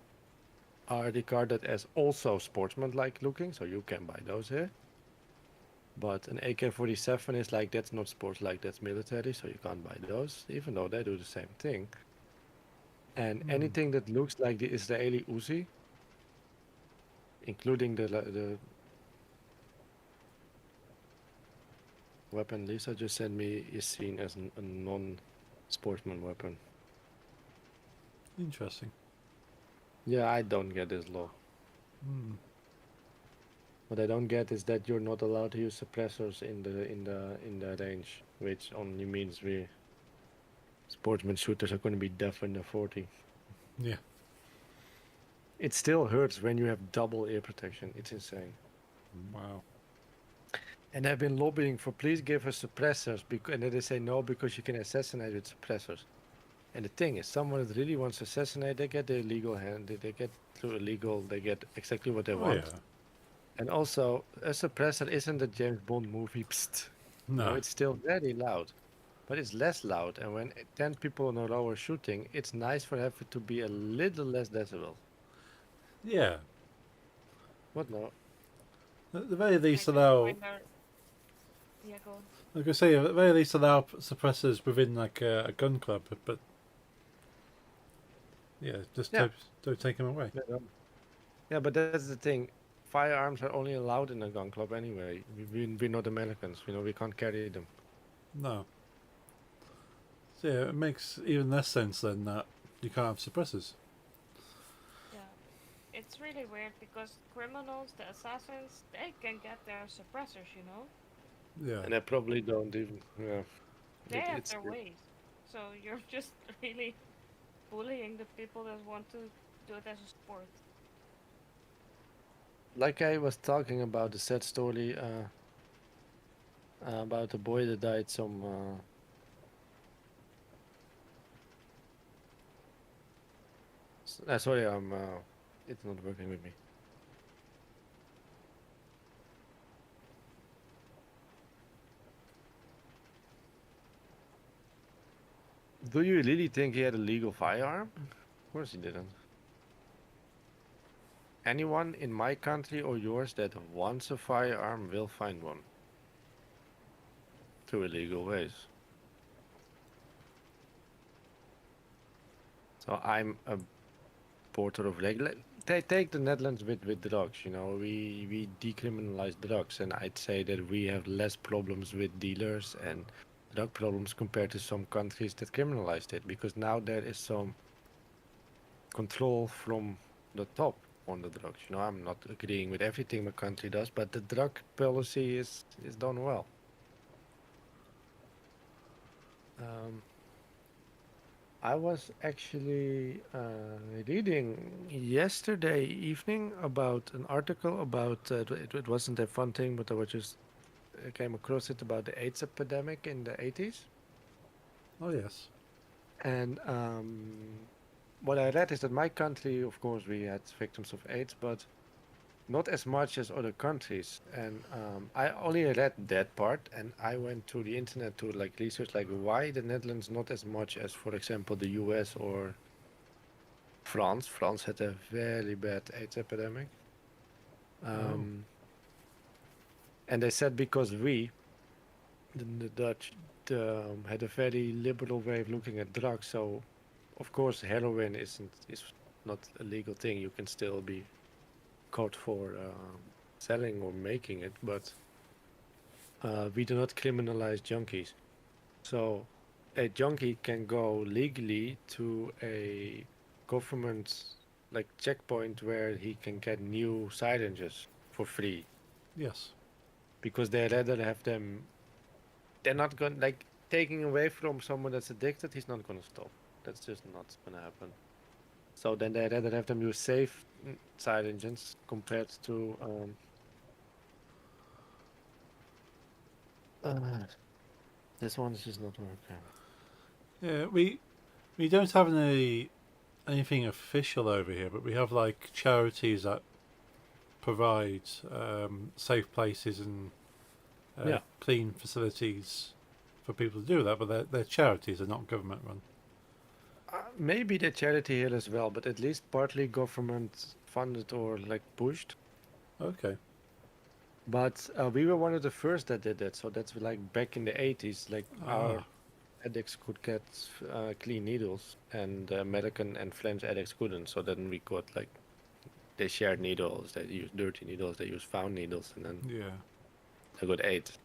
are regarded as also sportsman-like looking, so you can buy those here. But an AK-47 is like, that's not sports-like, that's military, so you can't buy those, even though they do the same thing. And anything that looks like the Israeli Uzi, including the weapon Lisa just sent me, is seen as a non-sportsman weapon. Interesting. Yeah, I don't get this law. What I don't get is that you're not allowed to use suppressors in the range, which only means sportsman shooters are going to be deaf in the 40. Yeah. It still hurts when you have double ear protection. It's insane. Wow. And I've been lobbying for please give us suppressors, and then they say no because you can assassinate with suppressors. And the thing is, someone that really wants to assassinate, they get the illegal hand, they get through illegal, they get exactly what they want. Yeah. And also, a suppressor isn't a James Bond movie. Psst. No. It's still very loud, but it's less loud. And when 10 people in a row are shooting, it's nice for it to be a little less decibel. Yeah. What no? At the very least, I can allow. find our- Yeah, go on. Like I say, at the very least, allow suppressors within like a gun club, but yeah, just Yeah. don't take them away. Yeah, but that's the thing. Firearms are only allowed in a gun club anyway. We're not Americans, we can't carry them. No. So yeah, it makes even less sense then that you can't have suppressors. Yeah. It's really weird because criminals, the assassins, they can get their suppressors, Yeah. And they probably don't even. Yeah. They have It's- their ways. So you're just really bullying the people that want to do it as a sport. Like I was talking about the sad story about the boy that died sorry, it's not working with me. Do you really think he had a legal firearm? Of course he didn't. Anyone in my country or yours that wants a firearm will find one. Through illegal ways. So I'm a supporter of take the Netherlands with drugs, we decriminalize drugs, and I'd say that we have less problems with dealers and drug problems compared to some countries that criminalized it, because now there is some control from the top on the drugs. I'm not agreeing with everything my country does, but the drug policy is done well. I was actually reading yesterday evening about an article about it wasn't a fun thing, but I came across it about the AIDS epidemic in the 80s. Oh yes. And what I read is that my country, of course, we had victims of AIDS, but not as much as other countries. And I only read that part, and I went to the internet to like research like why the Netherlands not as much as, for example, the US or France. France had a very bad AIDS epidemic. Um, And they said because we, the Dutch, had a very liberal way of looking at drugs. So, of course, heroin is not a legal thing. You can still be caught for selling or making it, but we do not criminalize junkies. So, a junkie can go legally to a government like checkpoint where he can get new syringes for free Yes. because they rather have them. They're not going like taking away from someone that's addicted. He's not going to stop. That's just not going to happen. So then they rather have them use safe side engines compared to this one is just not working. Yeah, we don't have anything official over here, but we have like charities that provide safe places and Yeah. clean facilities for people to do that. But they're charities; they're not government run. Maybe the charity here as well, but at least partly government funded or like pushed. Okay. But we were one of the first that did that. So that's like back in the 80s, like our Ah, addicts could get clean needles, and American and French addicts couldn't. So then we got like they shared needles, they used dirty needles, they used found needles, and then yeah, they got AIDS.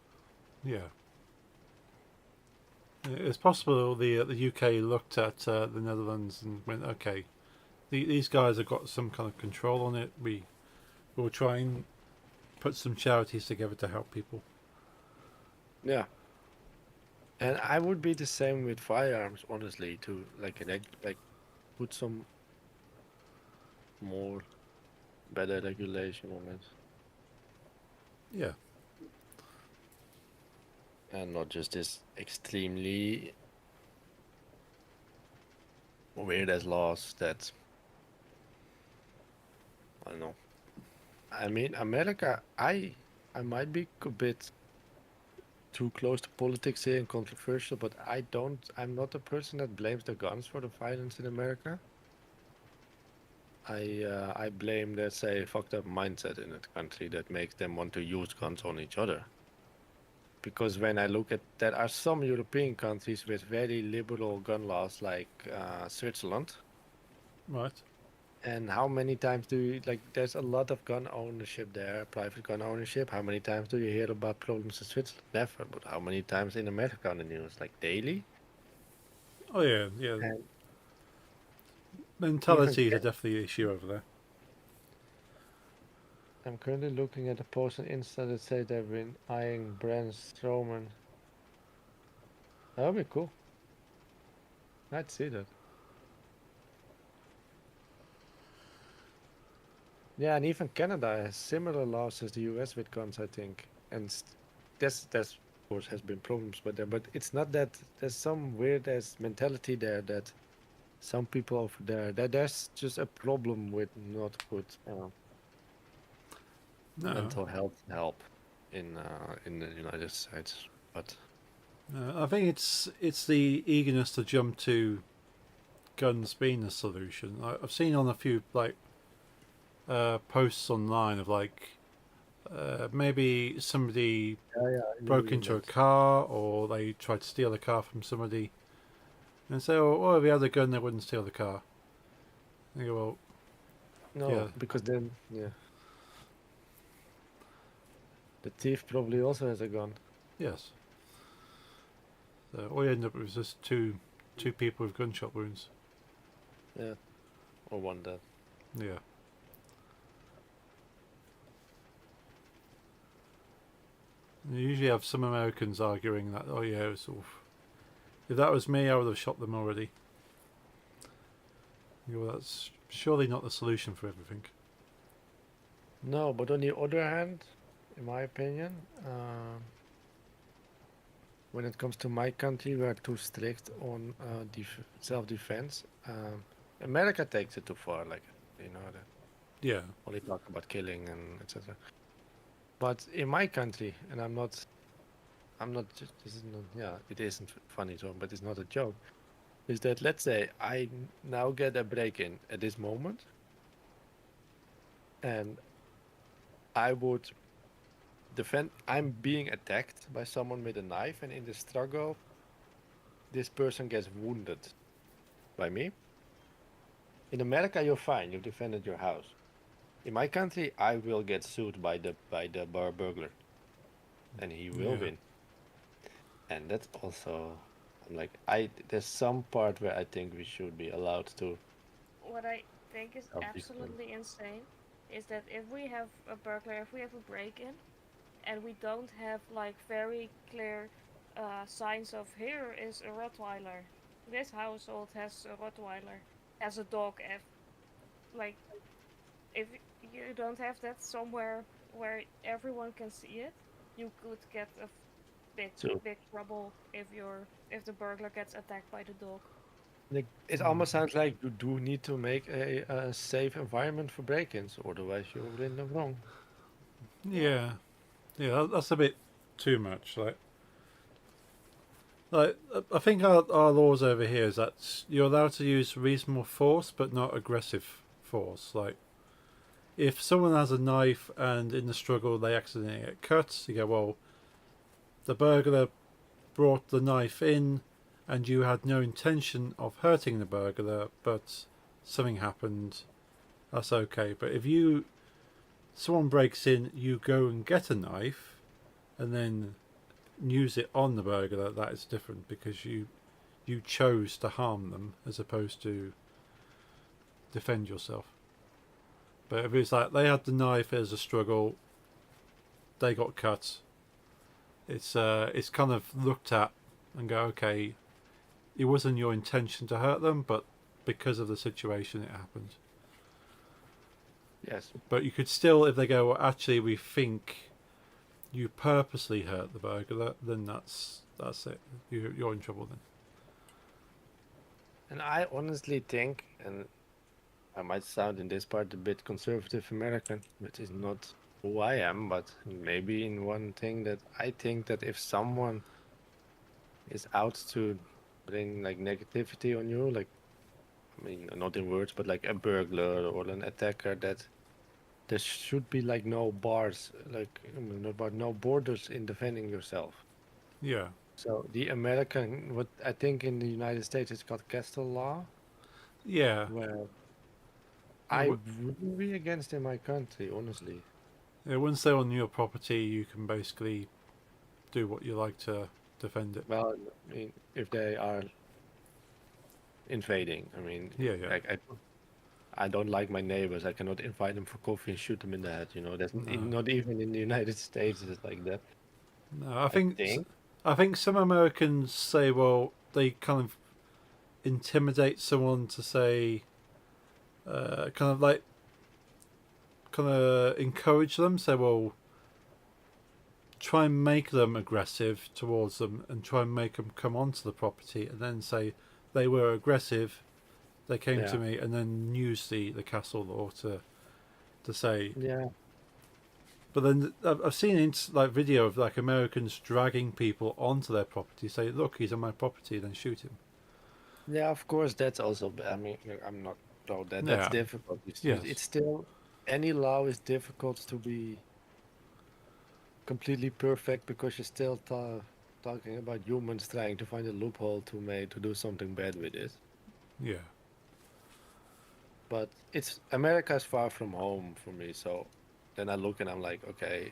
yeah. It's possible the UK looked at the Netherlands and went, okay, these guys have got some kind of control on it. We will try and put some charities together to help people. Yeah, and I would be the same with firearms, honestly, to like like put some more better regulation on it, Yeah, and not just this extremely weird as laws that I don't know. I mean, America, I might be a bit too close to politics here and controversial, but I'm not a person that blames the guns for the violence in America. I blame, let's say, fucked up mindset in that country that makes them want to use guns on each other. Because when I look at, there are some European countries with very liberal gun laws, like Switzerland. right. And how many times do you, like, there's a lot of gun ownership there, private gun ownership. How many times do you hear about problems in Switzerland? Never. But how many times in America on the news? Like daily? Oh yeah, yeah. And Mentality is even, definitely an issue over there. I'm currently looking at a post on Insta that says they've been eyeing Braun Strowman. That would be cool. I'd see that. Yeah, and even Canada has similar laws as the US with guns, I think. And that's of course has been problems with them, but it's not that there's some weird ass mentality there that some people over there that there's just a problem with not good No, mental health help in the United States. But no, I think it's the eagerness to jump to guns being the solution. I've seen on a few like posts online of like maybe somebody yeah, broke into a car or they tried to steal a car from somebody and say, oh, if we had a gun, they wouldn't steal the car. And you go, well, no, yeah. because then the thief probably also has a gun. Yes. So all you end up with is just two people with gunshot wounds. Yeah, or one dead. Yeah. You usually have some Americans arguing that, oh yeah, sort of, if that was me, I would have shot them already. You go, well, that's surely not the solution for everything. No, but on the other hand, in my opinion, when it comes to my country, we are too strict on self-defense. America takes it too far, like you know that. Yeah. only talk about killing and etc. But in my country, and I'm not just, this is not, yeah, it isn't funny, so, but it's not a joke, is that let's say I now get a break-in at this moment, and I would defend, I'm being attacked by someone with a knife, and in the struggle, this person gets wounded by me. In America, you're fine, you defended your house. In my country, I will get sued by the bar burglar, and he will Yeah. win. And that's also, I'm like, there's some part where I think we should be allowed to What I think is help these people. absolutely insane is that if we have a burglar, if we have a break-in, and we don't have like very clear signs of here is a Rottweiler. This household has a Rottweiler, has a dog. Like if you don't have that somewhere where everyone can see it, you could get a So big trouble if the burglar gets attacked by the dog. like, it almost sounds like you do need to make a safe environment for break-ins, otherwise you're in the wrong. Yeah. Yeah, that's a bit too much. Like I think our laws over here is that you're allowed to use reasonable force, but not aggressive force. Like, if someone has a knife and in the struggle they accidentally get cut, you go, well, the burglar brought the knife in, and you had no intention of hurting the burglar, but something happened. That's okay. But if someone breaks in, you go and get a knife, and then use it on the burglar, that is different because you chose to harm them as opposed to defend yourself. But if it's like they had the knife as a struggle, they got cut. It's kind of looked at and go, okay, it wasn't your intention to hurt them, but because of the situation, it happened. Yes. But you could still, if they go, well, actually, we think you purposely hurt the burglar, then that's it. You're in trouble then. And I honestly think, and I might sound in this part a bit conservative American, which is not who I am, but maybe in one thing that I think that if someone is out to bring like negativity on you, like, I mean, not in words, but like a burglar or an attacker, that there should be like no bars, like no borders in defending yourself. Yeah. So the American, what I think in the United States it's called castle law, Yeah. where Yeah, I wouldn't be against in my country, honestly. Yeah, once they're on your property, you can basically do what you like to defend it. Well, I mean, if they are invading, I mean, Yeah, yeah. like I don't like my neighbors. I cannot invite them for coffee and shoot them in the head. That's No. not even in the United States is like that. No, I think think. I think some Americans say, well, they kind of intimidate someone to say, kind of encourage them. Say, well, try and make them aggressive towards them, and try and make them come onto the property, and then say they were aggressive. They came to Yeah. me, and then use the castle law to say. Yeah. But then I've seen like video of like Americans dragging people onto their property, say, "Look, he's on my property," then shoot him. Yeah, of course, that's also, I mean, I'm not, no, that's Yeah. difficult. Yes. It's still, any law is difficult to be completely perfect because you're still talking about humans trying to find a loophole to do something bad with it. Yeah. But America is far from home for me, so then I look and I'm like, okay,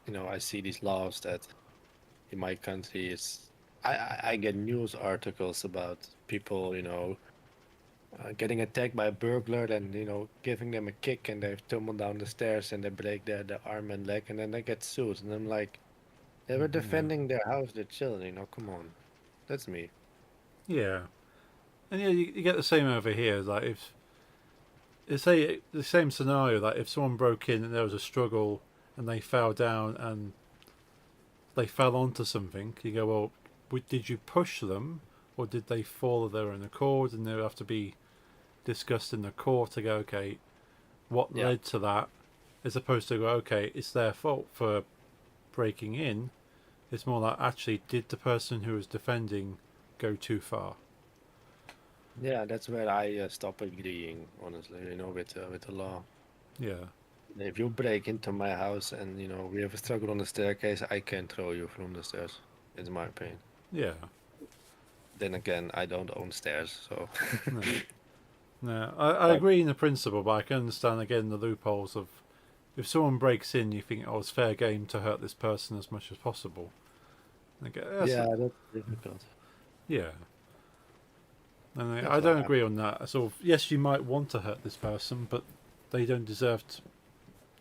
I see these laws that in my country is, I get news articles about people, getting attacked by a burglar and, giving them a kick and they tumble down the stairs and they break their arm and leg and then they get sued. And I'm like, they were defending their house, their children, come on. That's me. Yeah. And yeah, you get the same over here. Like if say the same scenario, like if someone broke in and there was a struggle and they fell down and they fell onto something, you go, well, did you push them or did they fall of their own accord? And they have to be discussed in the court to go, okay, what Yeah. led to that, as opposed to go, okay, it's their fault for breaking in. It's more like, actually, did the person who was defending go too far? Yeah, that's where I stop agreeing, honestly, with the law. Yeah. If you break into my house and, we have a struggle on the staircase, I can throw you from the stairs. It's my opinion. Yeah. Then again, I don't own stairs, so No. No, I Right. agree in the principle, but I can understand again the loopholes of if someone breaks in, you think, oh, it's fair game to hurt this person as much as possible. Okay, yeah, that's difficult. yeah. And That's I why don't agree on that. Sort of, yes, you might want to hurt this person, but they don't deserve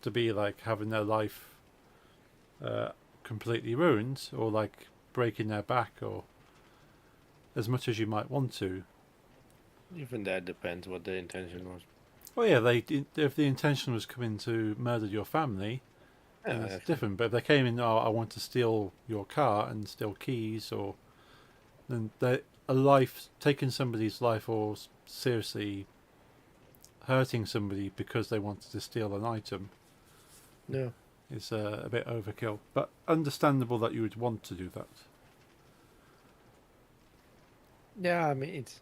to be like having their life completely ruined, or like breaking their back, or as much as you might want to. Even that depends what the intention was. Well, yeah, if the intention was coming to murder your family, then Yeah, it's actually. different. But if they came in, oh, I want to steal your car and steal keys, or then taking somebody's life, or seriously hurting somebody because they wanted to steal an item Yeah. is a bit overkill. But understandable that you would want to do that. Yeah, I mean, it's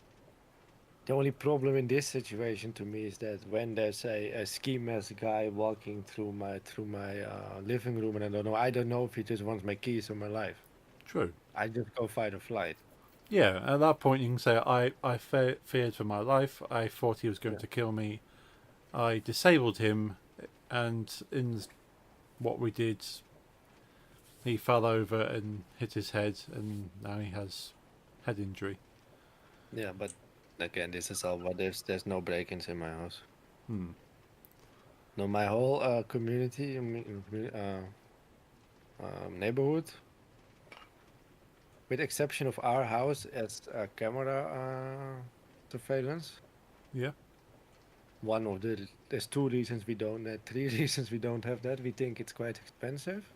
the only problem in this situation to me is that when there's a ski mask guy walking through my living room and I don't know if he just wants my keys or my life. True. I just go fight or flight. Yeah, at that point you can say, I feared for my life. I thought he was going Yeah. to kill me. I disabled him, and in what we did, he fell over and hit his head, and now he has head injury. Yeah, but again, this is all what there's no break-ins in my house. Hmm. No, my whole community, neighborhood, with exception of our house as camera surveillance. Yeah. There's 2 reasons we don't, 3 reasons we don't have that. We think it's quite expensive.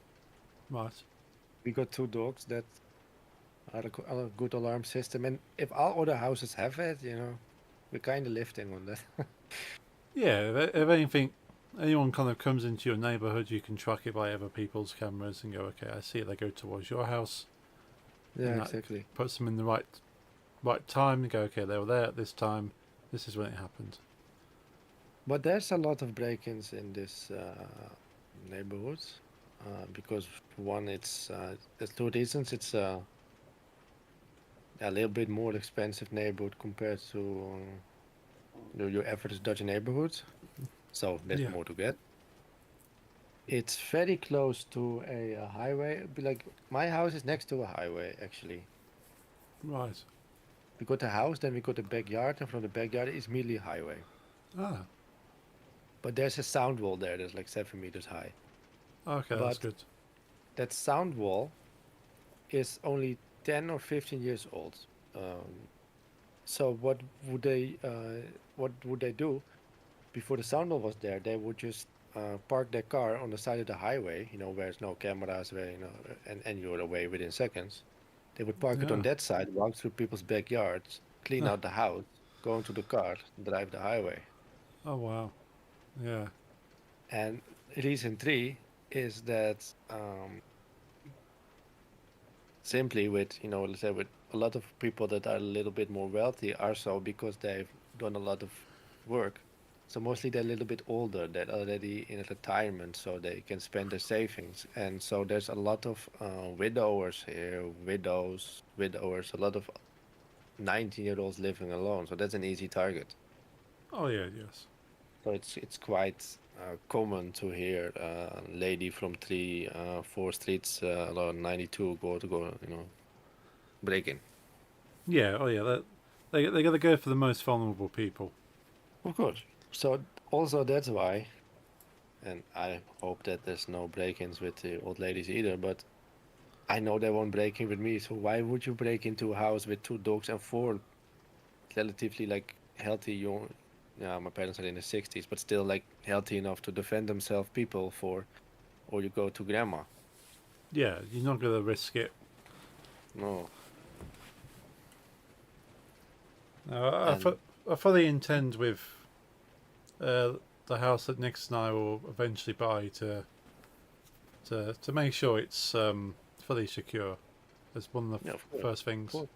Right. We got 2 dogs that are a good alarm system, and if all other houses have it, we're kind of lifting on that. Yeah. If anything, anyone kind of comes into your neighborhood, you can track it by other people's cameras and go, okay, I see they go towards your house. Yeah, And that exactly. puts them in the right time and go, okay, they were there at this time. This is when it happened. But there's a lot of break-ins in this neighborhood because for one, there's 2 reasons. It's a little bit more expensive neighborhood compared to your average Dutch neighborhood, so there's Yeah. more to get. It's very close to a highway. Like my house is next to a highway, actually. Right. We got the house, then we got the backyard, and from the backyard is immediately a highway. Ah. But there's a sound wall there that's like 7 meters high. Okay, that's But good. that sound wall is only 10 or 15 years old. So what would they do? Before the sound wall was there, they would just park their car on the side of the highway, where there's no cameras, where and you're away within seconds. They would park it on Yeah. that side, walk through people's backyards, clean Huh. out the house, go into the car, drive the highway. Oh wow. Yeah. And reason 3 is that simply with, let's say with a lot of people that are a little bit more wealthy are so because they've done a lot of work. So mostly they're a little bit older, they're already in retirement, so they can spend their savings. And so there's a lot of widowers here, widowers, a lot of 19-year-olds living alone. So that's an easy target. Oh yeah. Yes. So it's quite common to hear a lady from 4 streets along 92 go, break in. Yeah. Oh yeah. They got to go for the most vulnerable people. Of course. So also that's why, and I hope that there's no break-ins with the old ladies either, but I know they won't break in with me. So why would you break into a house with 2 dogs and 4 relatively like healthy young? Yeah, my parents are in their 60s, but still like healthy enough to defend themselves people or you go to grandma. Yeah. You're not going to risk it. No. No, And I fully intend with the house that Nix and I will eventually buy to make sure it's fully secure. That's one of the Yeah, of course. first things. course.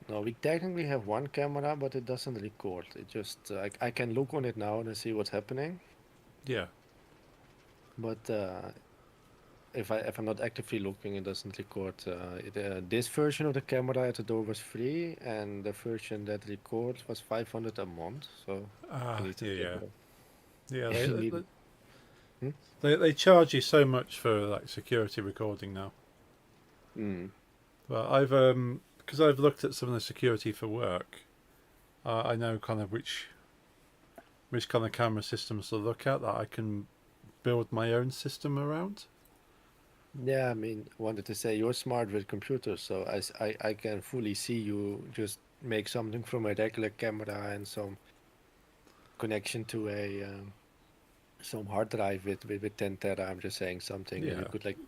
No, we technically have one camera, but it doesn't record. It just I can look on it now and see what's happening. Yeah, But if I'm not actively looking, it doesn't record. This version of the camera at the door was free, and the version that records was 500 a month. So ah, you need to yeah, pay yeah. You need- Hmm? They charge you so much for like security recording now. Mm. Well, I've because I've looked at some of the security for work. I know kind of which kind of camera systems to look at that I can build my own system around. Yeah, I mean, wanted to say you're smart with computers, so I can fully see you just make something from a regular camera and some connection to a some hard drive with 10 tera. I'm just saying something, and you Yeah. could like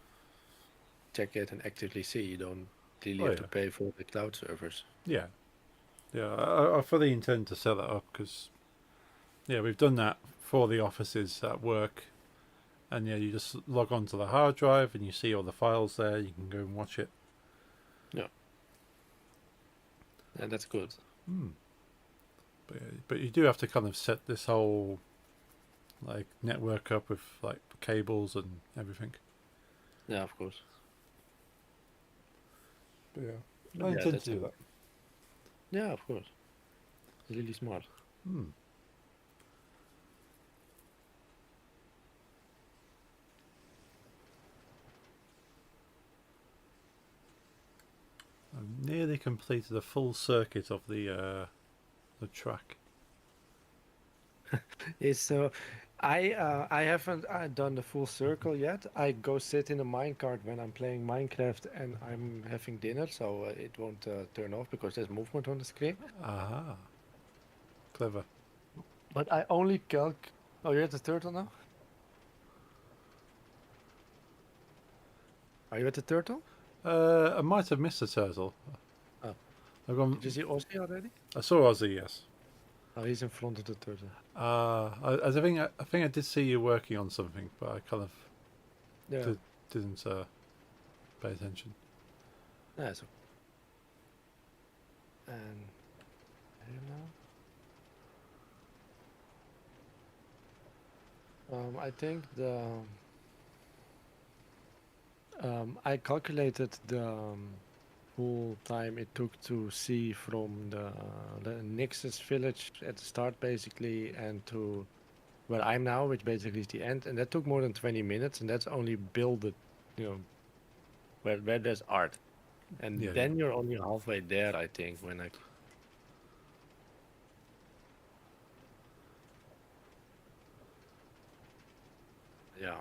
check it and actively see. You don't really Oh, have to yeah. pay for the cloud servers. Yeah, yeah. I fully intend to set that up because yeah, we've done that for the offices at work, and yeah, you just log on to the hard drive and you see all the files there. You can go and watch it. And that's good. Hmm. But you do have to kind of set this whole like network up with like cables and everything. Yeah, of course. But yeah, Yeah, I intend that's to do good. that. Yeah, of course. Really smart. Hmm. I've nearly completed a full circuit of the track. It's so I haven't done the full circle yet. I go sit in a minecart when I'm playing Minecraft and I'm having dinner, so it won't turn off because there's movement on the screen. Aha, clever. But I only calc. Oh, you're at the turtle now? Are you at the turtle? I might have missed a turtle. Oh. I've gone. Did you see Ozzy already? I saw Ozzy. Yes. Oh, he's in front of the turtle. I think I did see you working on something, but I kind of Yeah. didn't pay attention. Yeah, so. And here now. I think I calculated the full time it took to see from the Nix's village at the start basically and to where I'm now, which basically is the end, and that took more than 20 minutes, and that's only builded, where there's art, and Yeah, then you're only halfway there, I think, when I. Yeah.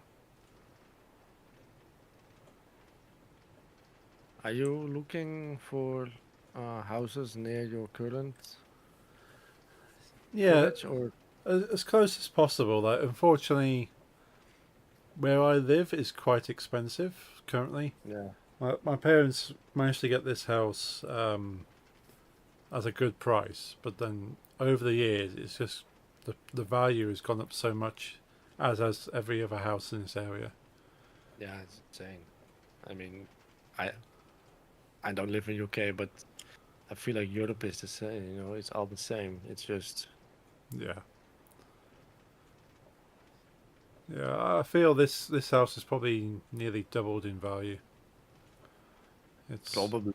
Are you looking for houses near your current yeah. village, or As close as possible. Like, unfortunately, where I live is quite expensive currently. yeah? My parents managed to get this house at a good price, but then over the years, it's just the value has gone up so much, as has every other house in this area. Yeah, it's insane. I mean, I don't live in UK, but I feel like Europe is the same. It's all the same. It's just Yeah. Yeah, I feel this house has probably nearly doubled in value. It's probably.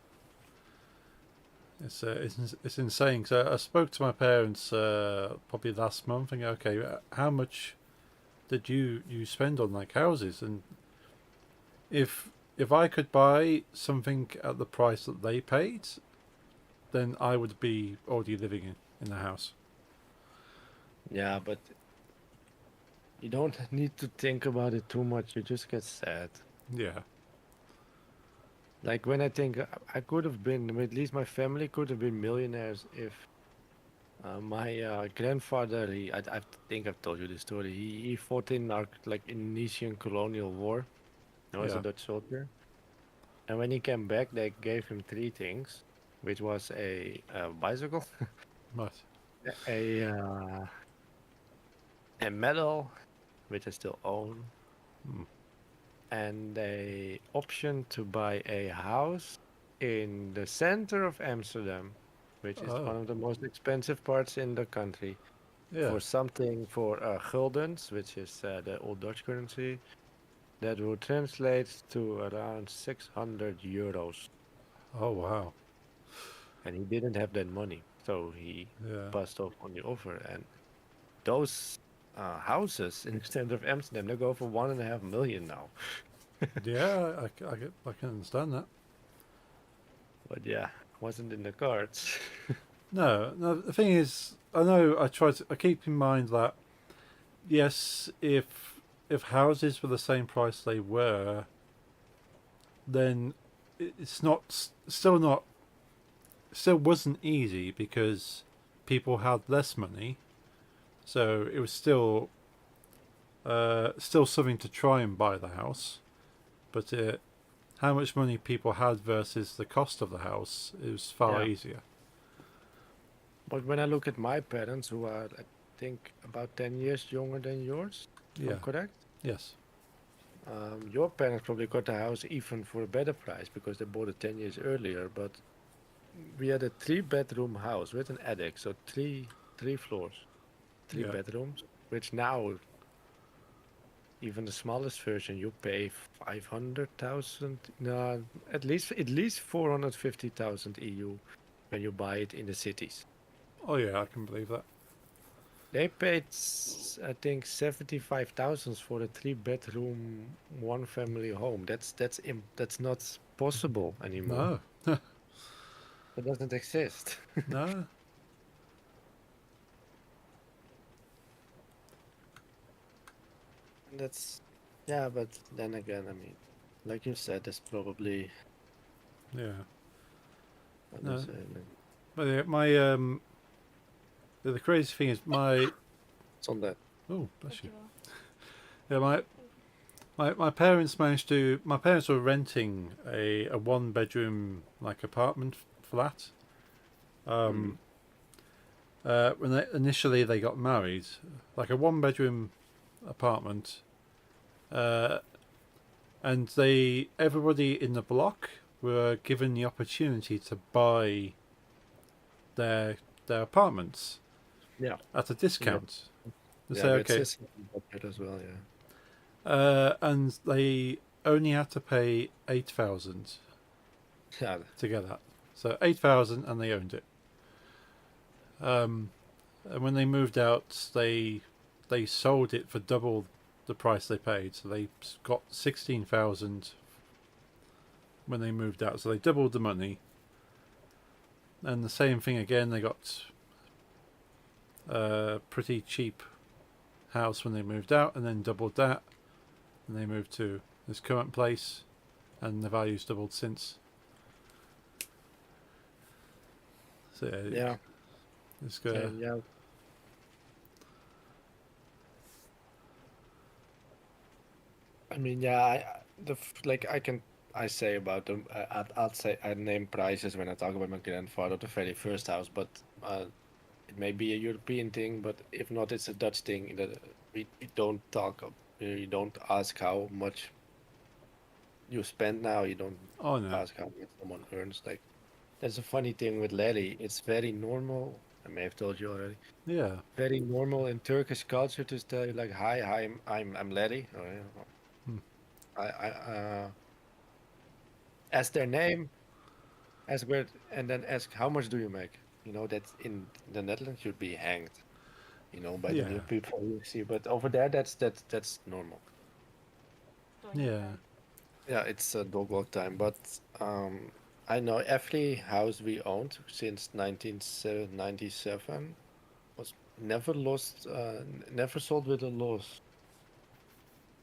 it's insane. So I spoke to my parents probably last month, and okay, how much did you spend on like houses? And if I could buy something at the price that they paid, then I would be already living in the house. Yeah, but you don't need to think about it too much. You just get sad. Yeah, Like when I think I could have been, at least my family could have been millionaires if my grandfather, I think I've told you this story. He fought in our like Indonesian colonial war. He was a Yeah. Dutch soldier. And when he came back, they gave him three things. which was a bicycle, Right. a uh, a medal, which I still own, Hmm. and a option to buy a house in the center of Amsterdam, which is Oh, one of the most expensive parts in the country, yeah. for something for guldens, which is the old Dutch currency, that will translate to around 600 euros. Oh, wow. And he didn't have that money, so he Yeah. passed off on the offer. And those houses in the center of Amsterdam, they go for 1.5 million now. Yeah, I can understand that. But yeah, wasn't in the cards. No, no. The thing is, I keep in mind that yes, if houses were the same price they were, then it's not still not still wasn't easy because people had less money, so it was still something to try and buy the house, but how much money people had versus the cost of the house is far Yeah. easier. But when I look at my parents, who are, I think, about 10 years younger than yours, if Yeah. I'm correct, Yes. your parents probably got the house even for a better price because they bought it 10 years earlier. But we had a 3-bedroom house with an attic, so three floors, three Yeah. bedrooms, which now, even the smallest version, you pay 500,000, no, at least 450,000 EU when you buy it in the cities. Oh yeah, I can believe that. They paid, I think, 75,000 for a 3-bedroom, one-family home. That's not possible anymore. No. It doesn't exist. No. And yeah, but then again, I mean, like you said, there's probably, Yeah. what No. is it, man? But yeah, my the crazy thing is my It's on that. oh bless you. Dankjewel. Yeah, my parents managed to. My parents were renting a 1 bedroom like apartment flat. Mm. When initially they got married, like a 1 bedroom apartment, and everybody in the block were given the opportunity to buy their apartments Yeah. at a discount. They Yeah, say that's okay, his budget as well, yeah. and they only had to pay 8,000 Yeah, to get that. So 8,000, and they owned it. And when they moved out, they sold it for double the price they paid. So they got 16,000 when they moved out. So they doubled the money. And the same thing again. They got a pretty cheap house when they moved out, and then doubled that. And they moved to this current place, and the value's doubled since. So yeah, it's good. and yeah. I mean, yeah, like I say about them, I'd say I name prices when I talk about my grandfather, the very first house, but it may be a European thing, but if not, it's a Dutch thing that we don't talk, you don't ask how much you spend now, you don't Oh no. ask how much someone earns. Like, that's a funny thing with Larry. It's very normal. I may have told you already. Yeah. Very normal in Turkish culture to tell you like, hi, I'm Larry. Or, Hmm. ask their name, ask where, and then ask how much do you make. You know that in the Netherlands you'd be hanged. You know, by the Yeah. new people you see. But over there, that's normal. Yeah. Yeah, it's a dog walk time. But I know every house we owned since 1997 was never lost, never sold with a loss.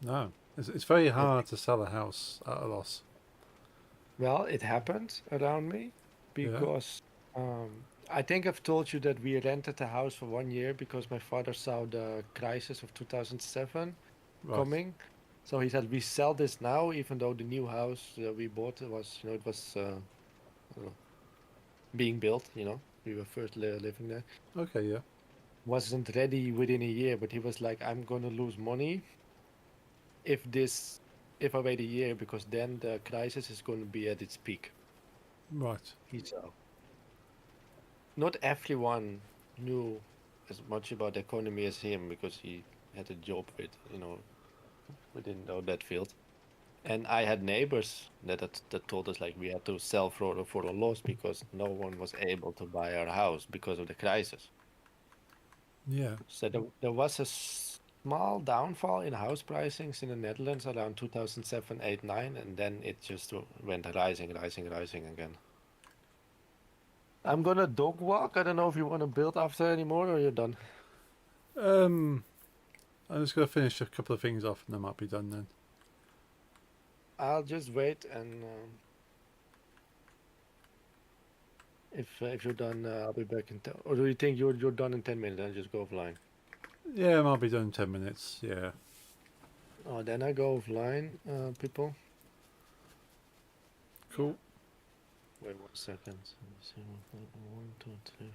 No. It's very hard to sell a house at a loss. Well, it happened around me Yeah. because I think I've told you that we rented the house for 1 year because my father saw the crisis of 2007 Right. coming. So he said, we sell this now, even though the new house we bought was, it was being built. You know, we were first living there. Okay, yeah. Wasn't ready within a year, but he was like, "I'm gonna lose money if if I wait a year because then the crisis is going to be at its peak." Right. He said. Not everyone knew as much about the economy as him because he had a job with, within that field. And I had neighbors that told us like we had to sell for a loss because no one was able to buy our house because of the crisis. Yeah. So there was a small downfall in house pricings in the Netherlands around 2007, 8, 9, and then it just went rising, rising, rising again. I'm gonna dog walk. I don't know if you want to build after anymore or you're done. I'm just gonna finish a couple of things off, and I might be done then. I'll just wait and if you're done, I'll be back in 10. Or do you think you're done in 10 minutes? Then just go offline. Yeah, I might be done in 10 minutes. Yeah. Oh, then I go offline, people. Cool. Wait 1 second. Let me see. 1, 2, 3.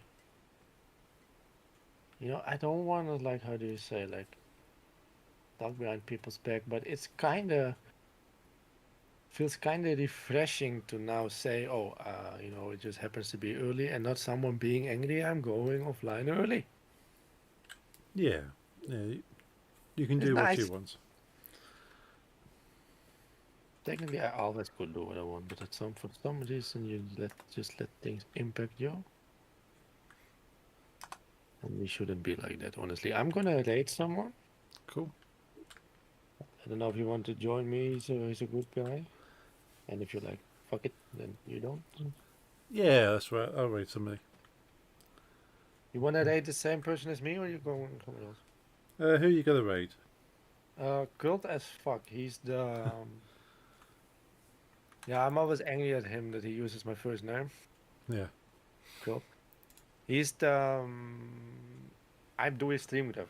You know, I don't want to like, how do you say, like, talk behind people's back, but it's feels kind of refreshing to now say, oh, it just happens to be early and not someone being angry. I'm going offline early. Yeah. Yeah. You can It's do what nice. you want. Technically, I always could do what I want, but for some reason you just let things impact you. And we shouldn't be like that, honestly. I'm gonna raid someone. Cool. I don't know if you want to join me. He's a good guy. And if you're like, fuck it, then you don't. Yeah, that's right. I'll raid somebody. You wanna raid the same person as me, or you going someone else? Who you gonna raid? Cult as fuck. He's the. Yeah, I'm always angry at him that he uses my first name. Yeah. Cult. He's the. I do his stream with him.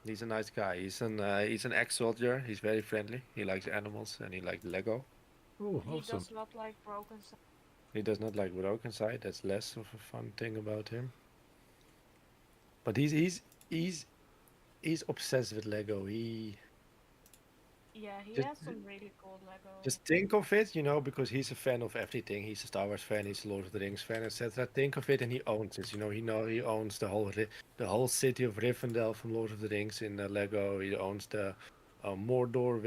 He's a nice guy. He's an ex-soldier. He's very friendly. He likes animals and he likes Lego. Oh, He awesome. does not like broken stuff. He does not like Broken Side. That's less of a fun thing about him. But he's obsessed with Lego. Yeah, he Just- has some really cool Lego. Just think of it, because he's a fan of everything. He's a Star Wars fan. He's a Lord of the Rings fan, etc. Think of it, and he owns it. He owns the whole city of Rivendell from Lord of the Rings in Lego. He owns the Mordor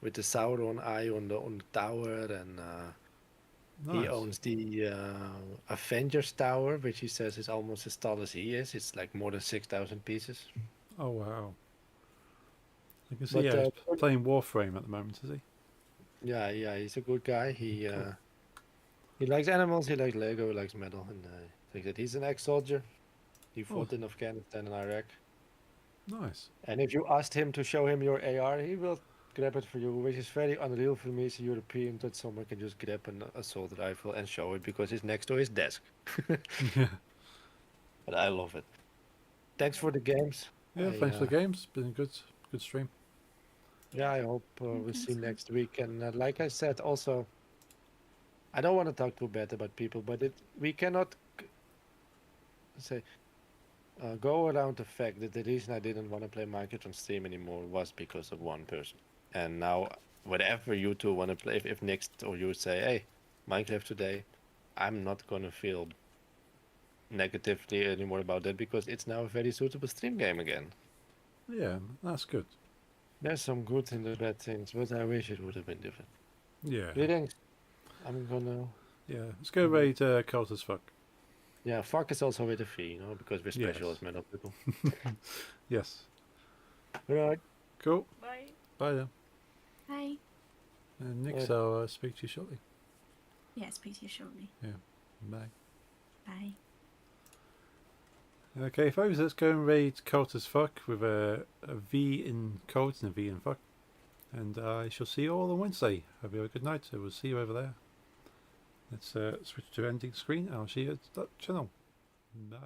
with the Sauron eye on the tower, and Nice. he owns the Avengers Tower, which he says is almost as tall as he is. It's like more than 6,000 pieces. Oh, wow. I can see But, he's playing Warframe at the moment, is he? Yeah, he's a good guy. He likes animals, he likes Lego, he likes metal, and like that. He's an ex-soldier. He fought in Afghanistan and Iraq. Nice. And if you asked him to show him your AR, he will grab it for you, which is very unreal for me as a European that someone can just grab an assault rifle and show it because it's next to his desk. Yeah. But I love it. Thanks for the games. Yeah, thanks for the games. Been a good stream. Yeah, I hope we'll see next week. And like I said, also, I don't want to talk too bad about people, but we cannot go around the fact that the reason I didn't want to play Minecraft on stream anymore was because of one person. And now, whatever you two want to play, if next or you say, hey, Minecraft today, I'm not going to feel negatively anymore about that because it's now a very suitable stream game again. Yeah, that's good. There's some good and the bad things, but I wish it would have been different. Yeah. Greetings. I'm gonna. Yeah. Let's go raid Cult as Fuck. Yeah, fuck is also with a V, because we're special Yes. as metal people. Yes. Right. Cool. Bye. Bye then. Bye. And Nick, I'll speak to you shortly. Yeah, speak to you shortly. Bye. Bye. Okay, folks, let's go and raid Cult as Fuck with a V in Cult and a V in Fuck. And I shall see you all on Wednesday. Hope you have a good night. I will see you over there. Let's switch to ending screen. I'll see you at that channel. Bye.